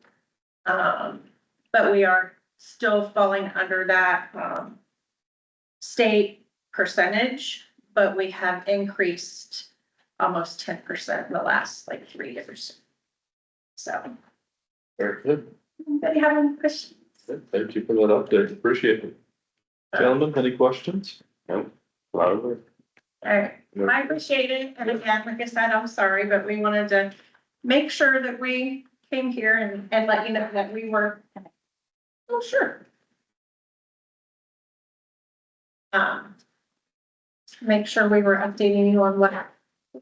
K: but we are still falling under that, state percentage, but we have increased almost 10% in the last like 3 years. So,
F: Very good.
K: anybody have any questions?
F: Thank you for that update. Appreciate it. Gentlemen, any questions?
E: No, a lot of work.
K: All right, I appreciate it. And again, like I said, I'm sorry, but we wanted to make sure that we came here and let you know that we were. Oh, sure. Make sure we were updating you on what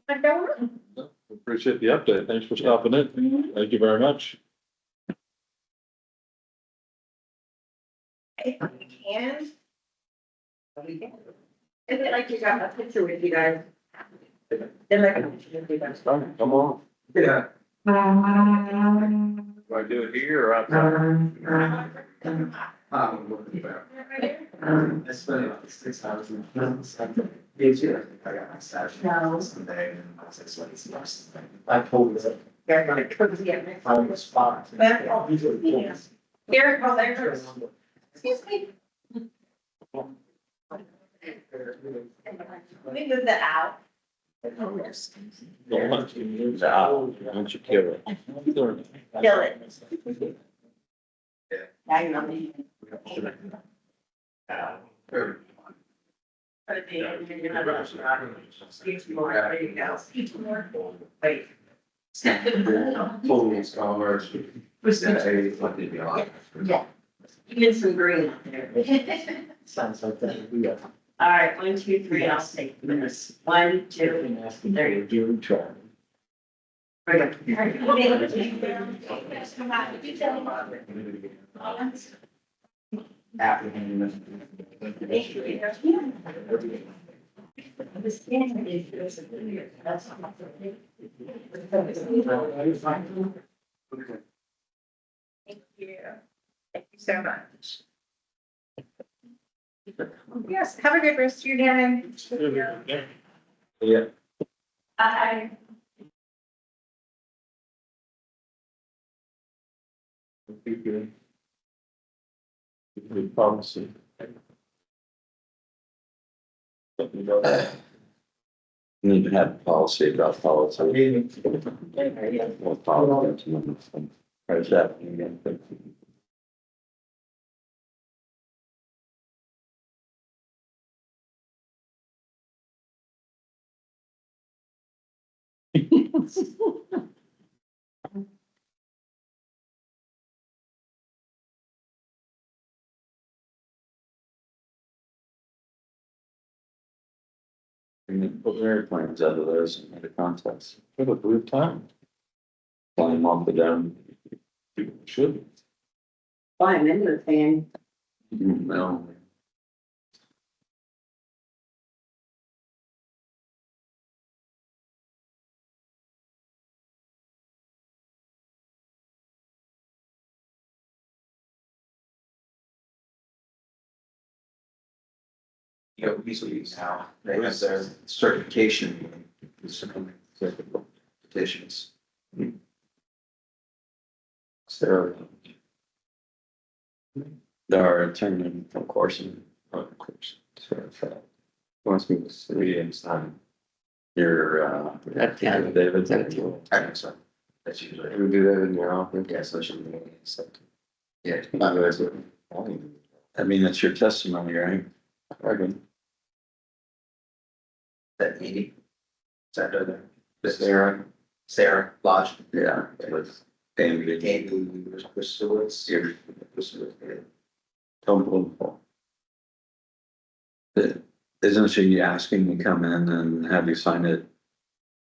K: going on.
F: Appreciate the update. Thanks for stopping in. Thank you very much.
B: If we can. Is it like you got a picture with you guys? Then like a picture with you guys.
E: Come on.
I: Yeah.
E: Do I do it here or outside?
I: It's been about 6 hours. Gives you, I got my session someday and I was like, I told you.
B: Yeah, like, yeah.
I: I was fine.
B: Here, well, there's. Excuse me. Let me move that out.
F: Don't you kill it.
B: Kill it. Now you know me. Wait.
I: Full scholarship. Yeah.
B: Yeah. Even some green up there.
A: Sounds like that, yeah.
B: All right, 1, 2, 3, I'll say this. 1, 2, there you
A: Doing try.
K: Thank you. Thank you so much. Yes, have a good rest of your day.
E: Yeah.
B: I.
F: Good policy.
H: Need to have a policy about policy. What policy? How's that again? And then put airplanes out of those and had a contest.
F: What a good time.
H: Fly them off the dome.
F: People should.
B: Fine, I'm a fan.
H: No.
I: You know, easily now, they have their certification. Certifications.
H: Sarah. There are attending, of course,
E: Of course. So, wants me to see and sign.
H: your,
J: That, yeah,
H: David.
I: I think so. That's usually,
E: We do that in your office.
I: yeah, so it should be accepted. Yeah.
H: I mean, it's your testimony, right?
E: Okay.
I: That meeting. Is that other? This is Sarah Lodge.
H: Yeah, with Amy.
I: Amy, Priscilla's here.
H: Isn't she asking to come in and have you sign it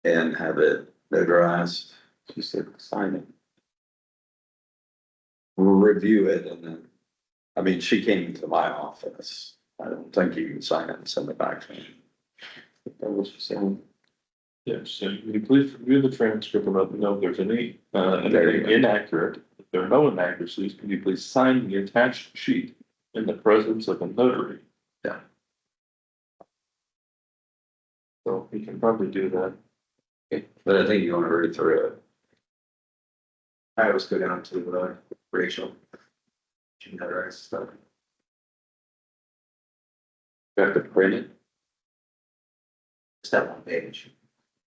H: and have it notarized?
E: She said, sign it.
H: We'll review it and then, I mean, she came to my office. I don't think you can sign it and send it back to me.
E: That was she saying.
F: Yes, so you can please review the transcript and let me know if there's any,
H: There you
F: anything
H: go.
F: inaccurate. If there are no inaccuracies, can you please sign the attached sheet in the presence of a notary?
H: Yeah.
F: So we can probably do that.
H: But I think you want to read through it.
I: I always go down to Rachel. She notarizes stuff.
H: You have to print it.
I: Just that one page.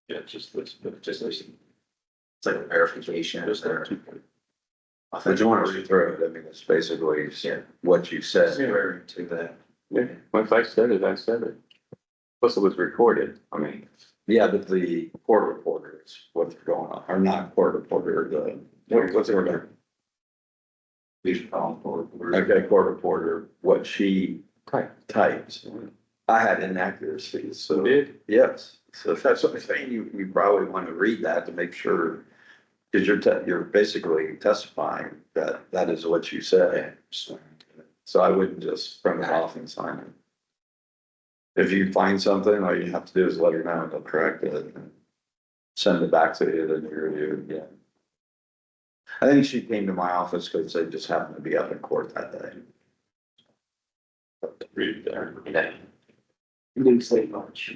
F: Yeah, just this, but
I: Just this. It's like a verification.
F: just
I: There.
F: that.
H: But you want to read through it. I mean, it's basically
I: Yeah.
H: what you said.
I: Swearing to that.
E: Yeah, once I said it, I said it. Plus it was recorded. I mean,
H: Yeah, but the court reporter is what's going on, or not court reporter, what's her name?
I: We should call them forward.
H: Okay, court reporter, what she
E: type.
H: types. I had inaccuracies, so.
E: Did?
H: Yes, so that's what I'm saying, you probably want to read that to make sure, because you're basically testifying that that is what you said. So I wouldn't just print it off and sign it. If you find something, all you have to do is let her know, and they'll correct it, and send it back to you, then you review it again. I think she came to my office because they just happened to be up in court that day.
F: Read there.
A: You didn't say much.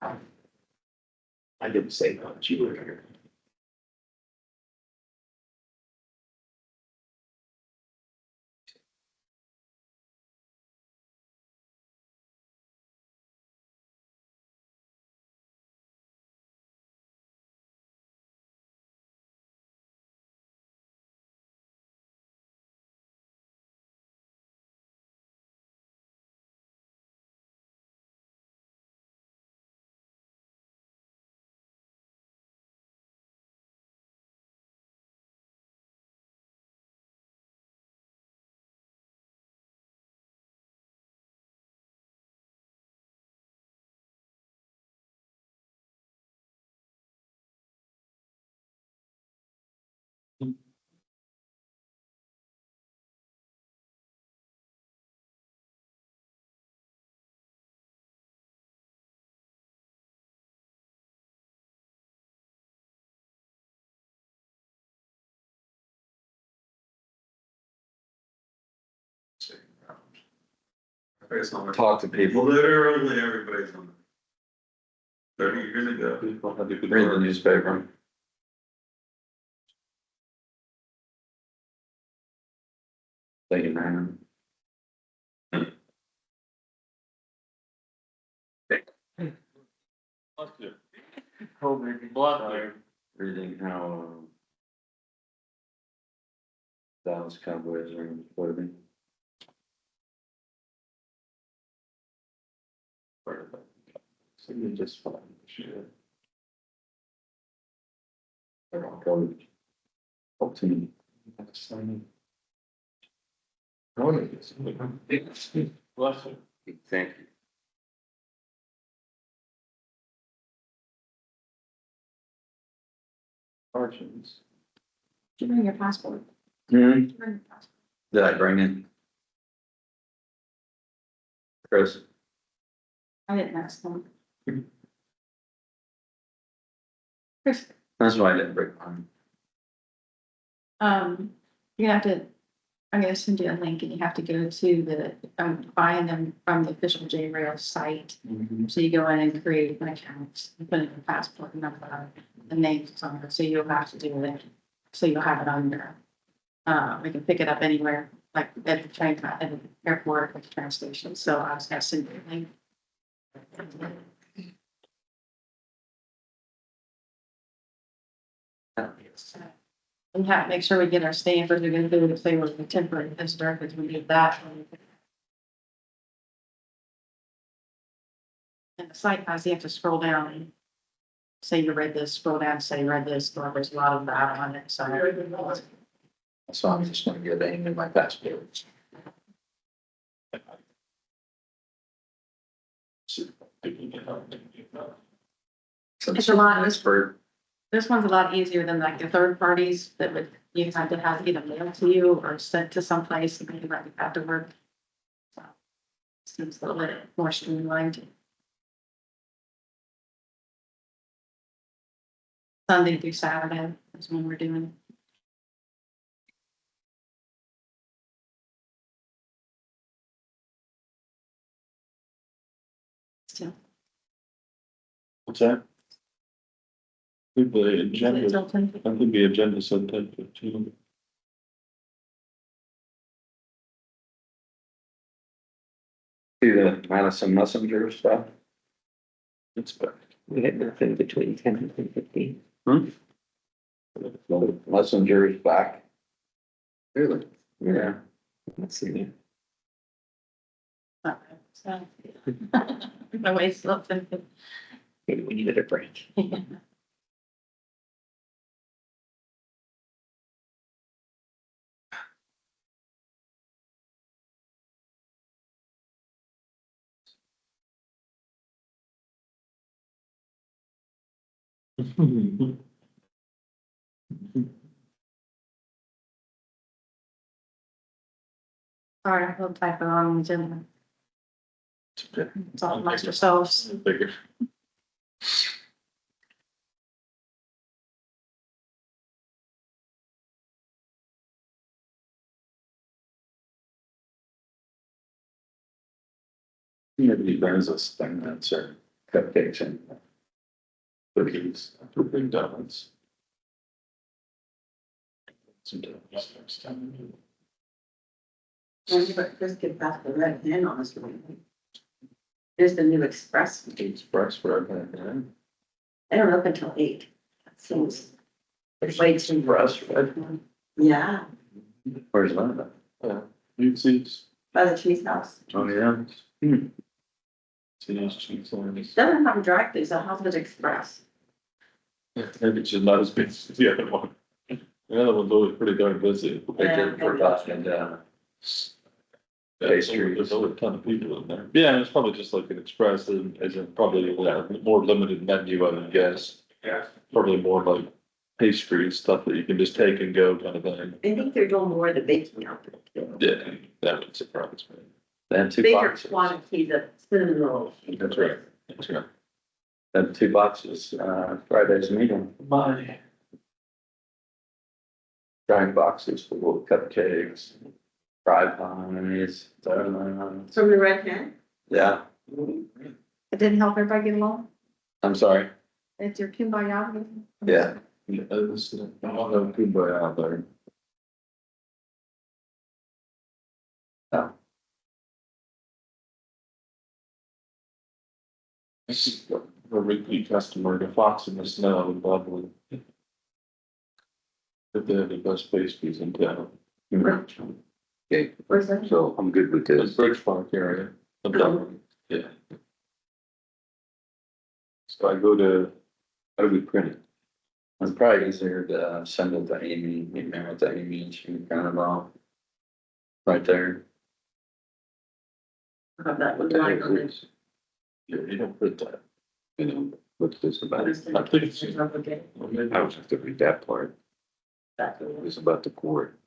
A: I didn't say much, you were here.
H: Talk to people,
C: Literally everybody's on. 30 years ago.
H: read the newspaper. Thank you, man. Reading how, Dallas Cowboys are imploding.
E: So you just fine, sure.
H: They're all covered. Up to me.
E: That's fine.
F: Bless you.
H: Thank you.
E: Margins.
D: Did you bring your passport?
H: Hmm,
D: Did you bring your passport?
H: did I bring in? Chris?
D: I didn't ask them. Chris,
H: That's why I didn't bring mine.
D: you have to, I'm gonna send you a link and you have to go to the, buying them from the official J-Rail site. So you go in and create an account, you put in your passport number, the names on it, so you'll have to do it. So you'll have it on your, we can pick it up anywhere, like at the train, at the airport, at the train station, so I was gonna send you a link. We have to make sure we get our stampers, we're gonna do it if they were temporary visitor, because we need that. And the site has, you have to scroll down. And say you read this, scroll down, say you read this, or there's a lot of that on it, so.
H: So I'm just gonna give Amy my passport.
D: It's a lot.
H: It's for,
D: This one's a lot easier than like the third parties that would, you had to have either mailed to you or sent to someplace and maybe right afterward. So, seems a little bit more streamlined. Sunday through Saturday is when we're doing. Still,
F: What's that? I think the
D: it's
F: agenda,
D: still 10.
F: I think the agenda said 10:15.
H: see the Madison Messenger stuff.
F: It's back.
J: We had nothing between 10 and 10:15.
H: The Messenger is back. Really? Yeah.
J: Let's see there.
D: Okay, so. No way, still 10.
J: Maybe we needed a break.
D: Sorry, I will type it on the agenda. It's all amongst yourselves.
F: Figure.
H: Maybe there's this thing that's cupcakes and cookies.
F: Two big donuts.
B: Just get back the red hand on this one. There's the new express.
H: Express for everything.
B: They don't open until 8. That seems. It's way too.
H: Express, right?
B: Yeah,
H: Where's that?
F: You see,
B: by the cheese house.
H: Oh, yeah.
F: see these cheese lines.
B: Doesn't have a drive through, so how's it express?
F: Maybe it's just not as big as the other one. The other one's always pretty darn busy.
H: They did for us and,
F: There's always a ton of people in there. Yeah, it's probably just like an express, and as in probably more limited menu, I would guess.
G: Yeah.
F: Probably more like pastry stuff that you can just take and go kind of thing.
B: I think they're doing more of the baking out there. too.
F: Yeah, that would surprise me.
H: Then two
B: Bigger
H: boxes.
B: quantities of cinnamon rolls.
F: That's right. That's right.
H: Then 2 boxes, Friday's meeting.
F: My.
H: Giant boxes for little cupcakes, fried pies, donuts.
B: From the Red Hen?
H: Yeah,
D: It didn't help everybody get along.
H: I'm sorry.
D: It's your kumbaya.
H: Yeah.
F: Yeah, this, I don't know too bad out there.
H: No.
F: This is a repeat customer, the Fox in the Snow, lovely. But they're the best pastries in town.
E: Okay,
B: Where's that?
E: so I'm good with
F: The
E: this.
F: Bridge Park area. of Dublin. Yeah.
E: So I go to, how do we print it?
H: It's probably easier to send it to Amy, email it to Amy and she can print it off. Right there.
B: Have that one line on it.
F: Yeah, you don't put that.
E: You know, what's this about?
F: I think it's.
B: Okay.
F: Well, maybe
E: I would have to read that part.
B: That's the one.
E: It's about the court.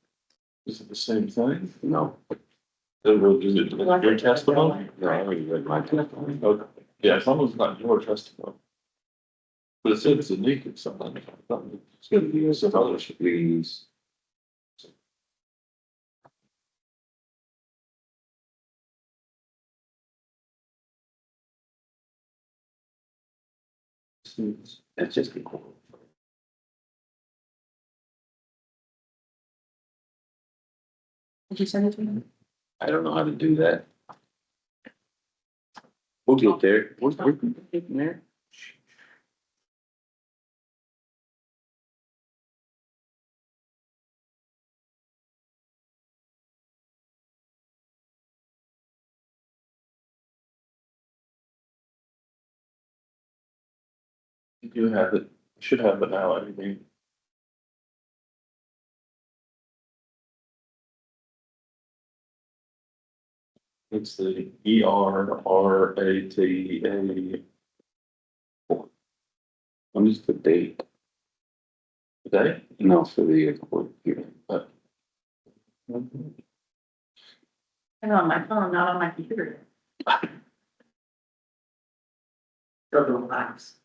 F: Is it the same thing?
E: No,
F: Is it your testimony?
E: no, I already read my testimony.
F: Okay, yeah, as long as it's not your testimony. But it said it's unique or something.
E: It's gonna be a scholarship, please. It's just a court.
D: Did you send it to me?
E: I don't know how to do that. We'll get there. We're getting there.
F: You have it, should have it now, I mean. It's the ERRATA
E: I'm just the date.
F: today.
E: No, for the court hearing.
D: I know on my phone, not on my computer.
B: The little box.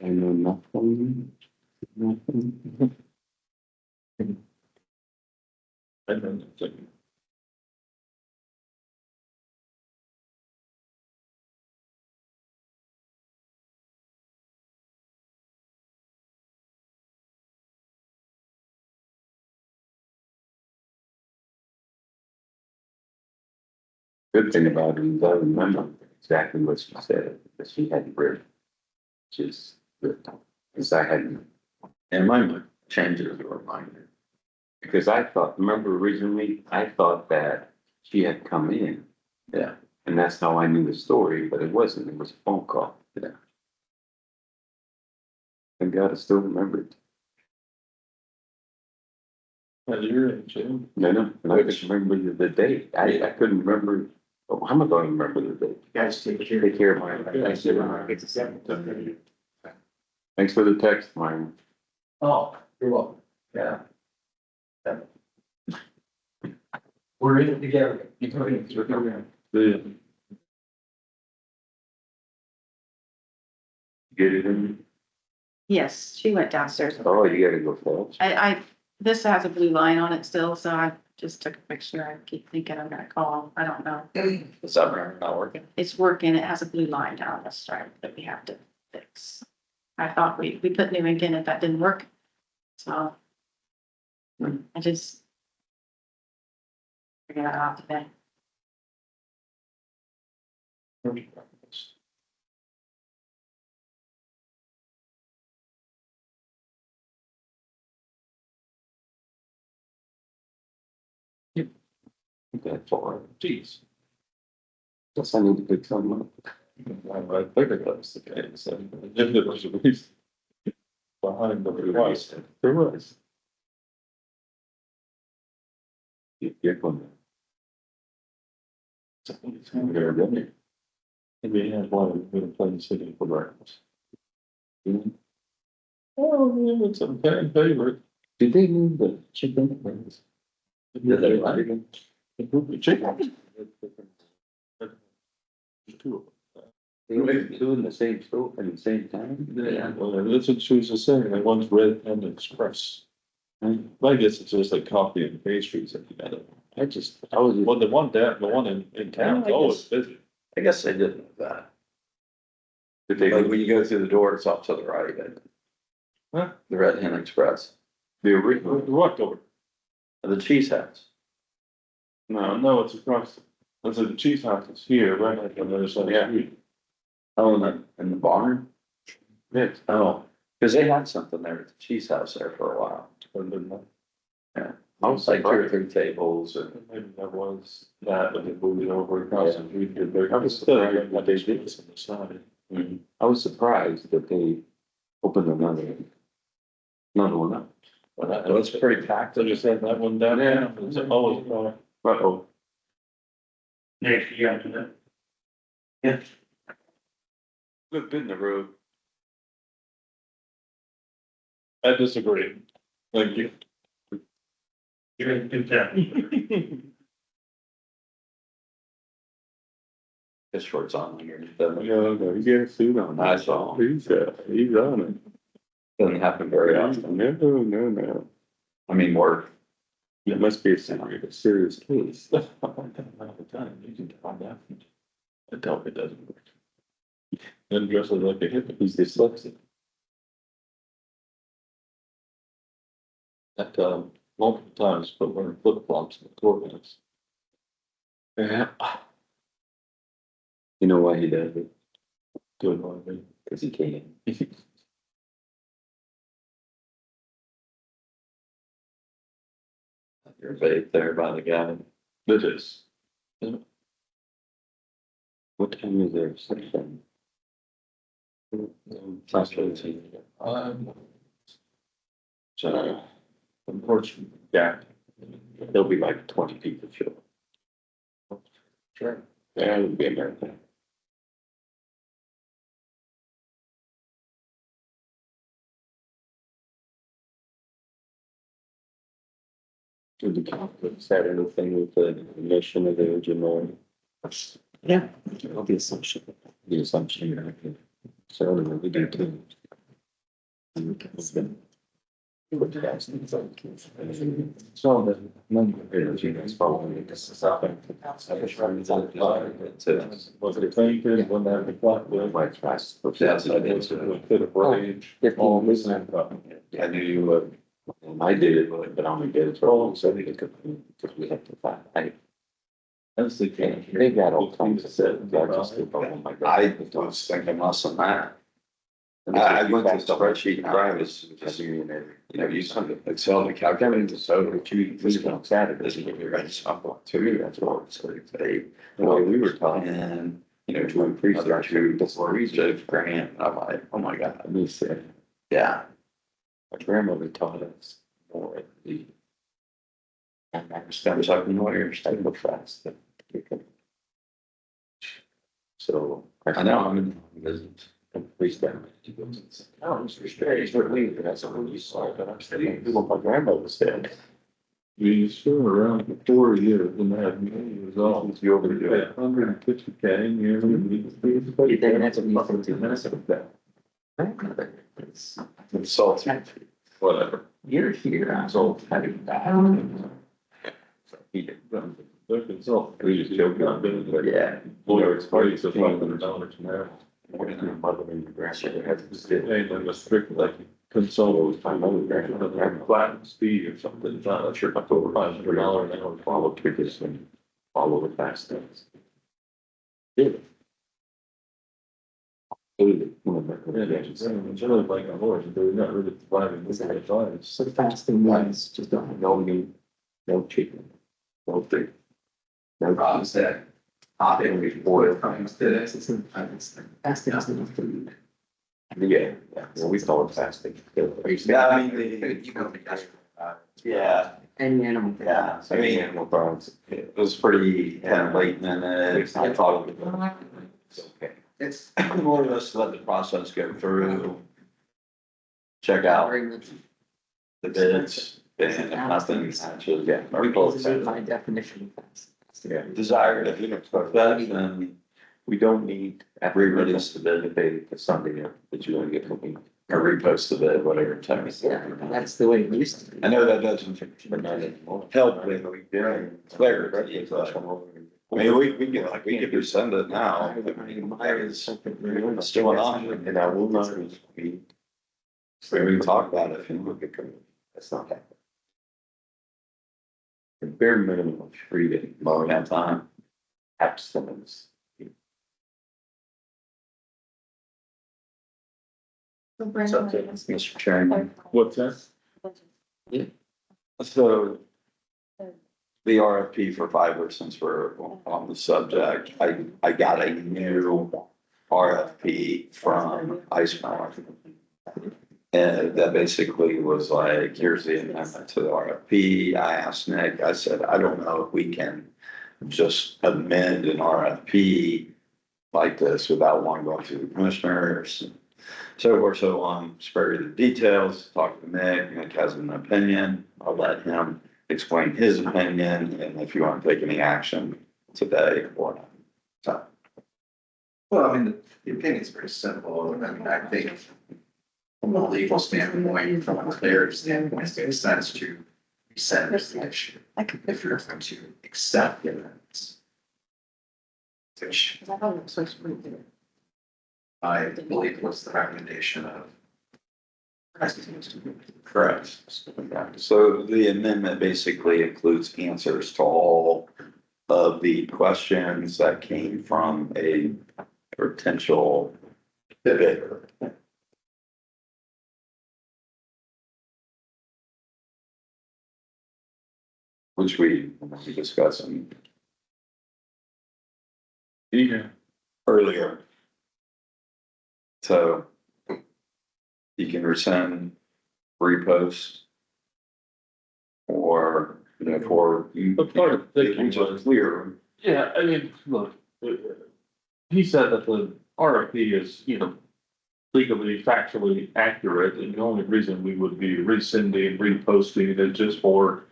E: I know nothing. Nothing.
F: And then it's like,
E: Good thing about it is I remember exactly what she said, that she hadn't read. Just, because I hadn't,
H: And mine changes a reminder.
E: because I thought, remember originally, I thought that she had come in.
H: Yeah.
E: And that's how I knew the story, but it wasn't, it was a phone call.
H: Yeah.
E: Thank God I still remembered.
F: well, you're in June.
E: No, and I just remember the date. I couldn't remember, oh, how am I going to remember the date?
A: Guys, take care.
E: Take care, Myron. Thanks, everyone. Thanks for the text, Myron.
A: Oh, you're welcome.
H: Yeah.
A: We're in it together.
F: The,
E: Get it in?
D: Yes, she went downstairs.
E: Oh, you gotta go fast.
D: This has a blue line on it still, so I just took a picture. I keep thinking I'm gonna call. I don't know.
H: Is that right? Not working?
D: It's working. It has a blue line down the stripe that we have to fix. I thought we put new ink in it. That didn't work. So I just figured that out today.
E: That far.
F: geez,
E: Guess I need to pick something up.
F: I figured that was the case, and if there was a reason. Behind the request, there was.
E: You're going
F: And we had one in Plain City for breakfast. Oh, yeah, it's a fan favorite.
E: Did they move the chicken wings?
F: Did they like it? The chicken. Two of them.
E: They were two in the same store at the same time?
F: Yeah, well, that's what she was just saying, like one's red and express. I guess it's just like coffee and pastries at the other.
E: I was.
F: Well, the one in town is always busy.
H: I guess I didn't know that.
E: Did they,
H: Like when you go through the door, it's off to the right,
F: Huh?
H: the Red Hen Express,
E: the original?
F: What over?
H: the Cheese House.
F: No, it's across, it's a cheese house, it's here, right at the other side of the
E: Yeah.
F: street.
H: Oh, in the barn?
F: Yes.
H: Oh, because they had something there at the Cheese House there for a while. Yeah, I was like 2 or 3 tables and.
F: Maybe that was that, but they moved it over across the street. I
E: was
F: still,
E: surprised
F: what they did this on the side.
E: I was surprised that they opened another one up.
H: Well, it's pretty packed.
F: So just had that one down there, it's always,
E: Uh-oh.
A: Next, you got to that.
E: Good bit in the road.
F: I disagree. Thank you.
A: You're gonna do that.
H: His shorts on underneath
F: Yeah,
H: them.
F: no, you get a suit on.
H: I saw.
F: He's on it.
H: Doesn't happen very often.
F: No.
H: I mean, work.
F: It must be a serious case. All the time, you can find that. I tell him it doesn't work. Then dresses like a hippie, he's dyslexic. At, multiple times, but wearing flip flops in the courthouse.
E: Yeah. You know why he does it?
F: Doing what I mean.
E: Cause he can.
H: You're vape there by the guy.
F: It is.
E: What time is there? 6:10?
F: So, unfortunately, yeah,
E: There'll be like 20 people show.
F: sure.
E: Yeah, it'll be American. Did the Catholics have anything with the mission of the original?
J: Yeah, I'll be assumption.
E: The assumption, okay. So we do too.
F: So the number
E: You guys following this is up.
F: was it painted when that the clock was
E: White fast.
H: Yes, I did.
F: a bit of rage,
J: If
F: all
J: you
F: the
J: listen,
F: same stuff.
E: I knew you would. And I did it, but I only did it for all, so we could, because we have to find,
F: That's the case.
E: they got all kinds of stuff. I just keep on, oh my God.
H: I was thinking less than that. I went to the spreadsheet and I was just, you know, using Excel to calculate the total.
E: This on Saturday.
H: This is what you're writing something too, that's what it's like, the way we were talking, and, you know, to increase their two, grand, I'm like, oh my God.
E: Let me see.
H: Yeah,
E: My grandmother taught us more at the. And I was
H: I'm talking lawyers.
E: so fast that you can. So.
H: I know, I'm in business.
E: Please down. Oh, it's restricted, it's relieved, and that's what you saw, but I'm saying, what my grandmother said.
F: We still around for 4 years and had millions of dollars.
E: You overdo it.
F: 150K years.
J: you think that's what you think 2 minutes ago?
H: It's salty.
F: Whatever.
J: You're here, I'm so cutting down.
E: He did.
F: They're consulting.
E: We just joking on it, but
J: Yeah.
F: Lawyers, parties of $500 an hour.
E: more than your mother and your grandmother had to
F: They
E: sit.
F: ain't them a strict like consultants, flat fee or something, it's not sure about $500 an hour.
E: Follow triggers and follow the fast things.
F: Yeah.
E: Hated.
F: It's really like a horse, they're not really providing this advice.
J: So fasting ones just don't.
E: No meat, no chicken, no fish. No
I: Rob
E: cheese.
I: said, topic before it comes to this.
E: Yeah, well, we call it fasting.
H: Yeah, I mean, yeah,
J: Any animal.
H: yeah, I mean,
E: Animal products.
H: it was pretty kind of late in it, I thought it was okay.
I: It's,
H: More or less let the process go through. Check out the bids, and if nothing matches, yeah, we both
J: My definition of fast.
H: desire to, then
E: We don't need.
H: Re-release the bid.
E: Debate for something that you want to get looking.
H: or repost the bid, whatever time.
J: Yeah, that's the way it used to be.
H: I know that doesn't help with clarity, but I mean, we can, like, we could resend it now. It's still an option,
E: And I will not be.
H: we can talk about it if you want.
E: That's not happening. The bare minimum of 3 days,
H: While we have time.
E: abstinence.
H: Mr. Chairman.
F: What's that?
H: So the RFP for fiber, since we're on the subject, I got a new RFP from Ice Mountain. And that basically was like, here's the amendment to the RFP. I asked Nick, I said, I don't know if we can just amend an RFP like this without one going through the commissioners. So forth, so on, spare you the details, talk to Nick, Nick has an opinion, I'll let him explain his opinion, and if you want to take any action today or not. So,
I: well, I mean, the opinion's pretty simple. I mean, I think from a legal standpoint, from a clarity standpoint, it makes sense to resend this issue. If you're going to accept the amendments. Which I believe was the recommendation of.
H: correct. So the amendment basically includes answers to all of the questions that came from a potential bidder. Which we discussed
F: Yeah.
H: earlier. So you can rescind, repost, or, you know, for you.
F: But part of the thinking
H: Which is
F: was-
H: clear.
F: Yeah, I mean, look, he said that the RFP is, legally, factually accurate, and the only reason we would be rescinding, reposting it is just for,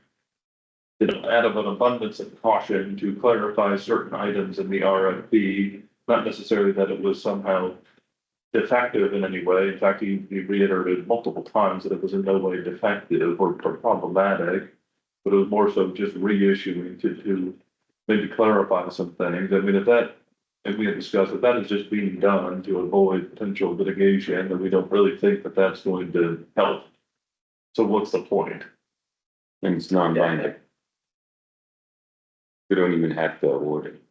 F: out of an abundance of caution to clarify certain items in the RFP, not necessarily that it was somehow defective in any way. In fact, he reiterated multiple times that it was in no way defective or problematic, but it was more so just reissuing to maybe clarify some things. I mean, if we had discussed that is just being done to avoid potential litigation, then we don't really think that that's going to help. So what's the point?
E: And it's non-binding. We don't even have to award it.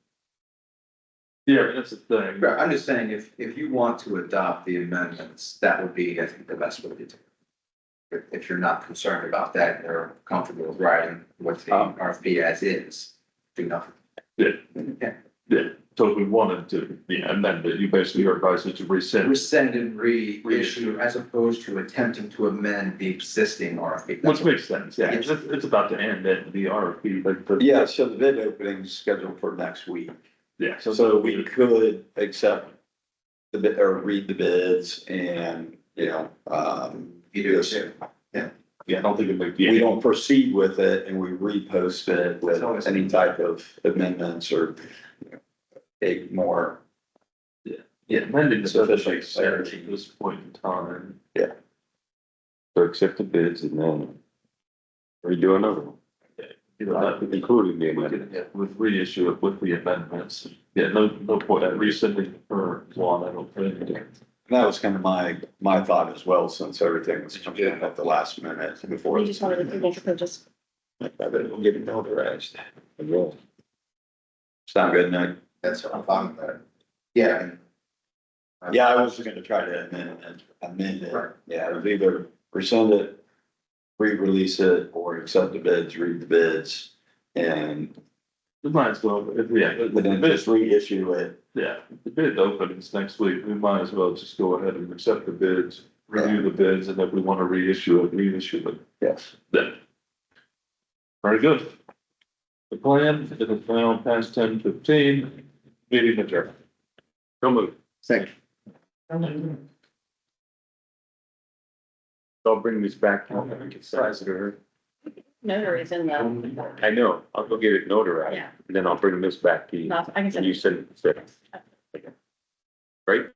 F: Yeah, that's the thing.
I: Right, I'm just saying, if you want to adopt the amendments, that would be, I think, the best way to do it. If you're not concerned about that, and you're comfortable with writing with the RFP as is, do nothing.
F: Yeah, so if we wanted to, amend it, you basically are advised to rescind.
I: Rescind and reissue as opposed to attempting to amend the existing RFP.
F: Which makes sense, yeah, it's about to end at the RFP, but.
H: Yeah, so the bid opening is scheduled for next week.
F: Yeah,
H: So we could accept the bid or read the bids and,
I: You do it too.
F: Yeah, I don't think it would be.
H: we don't proceed with it and we repost it with any type of amendments or a more.
F: Yeah, amending the
H: Sufficient
F: doesn't make sense
H: clarity.
F: at this point in time.
E: So accept the bids and then redo another one,
F: That
E: including the amendment.
F: with reissue it with the amendments. Yeah, no point at rescinding or one, I don't think.
H: And that was kind of my thought as well, since everything was coming in at the last minute before.
D: We just wanted to make it just.
H: I bet it'll get it notarized. It will. Sound good, Nick?
I: That's what I'm fine with that. Yeah.
H: Yeah, I was gonna try to amend it. Yeah, it was either rescind it, re-release it, or accept the bids, read the bids, and
F: We might as well, yeah,
H: But then just reissue it.
F: yeah, the bid opens next week, we might as well just go ahead and accept the bids, review the bids, and if we wanna reissue it.
H: Yes.
F: Then. Very good. The plan, it is now past 10:15. Meeting adjourned. Come move.
J: Second.
E: I'll bring this back.
D: Notary's in the,
E: I know, I'll go get it notarized,
D: yeah,
E: and then I'll bring this back to you,
D: I can
E: and
D: send
E: you send it. Right?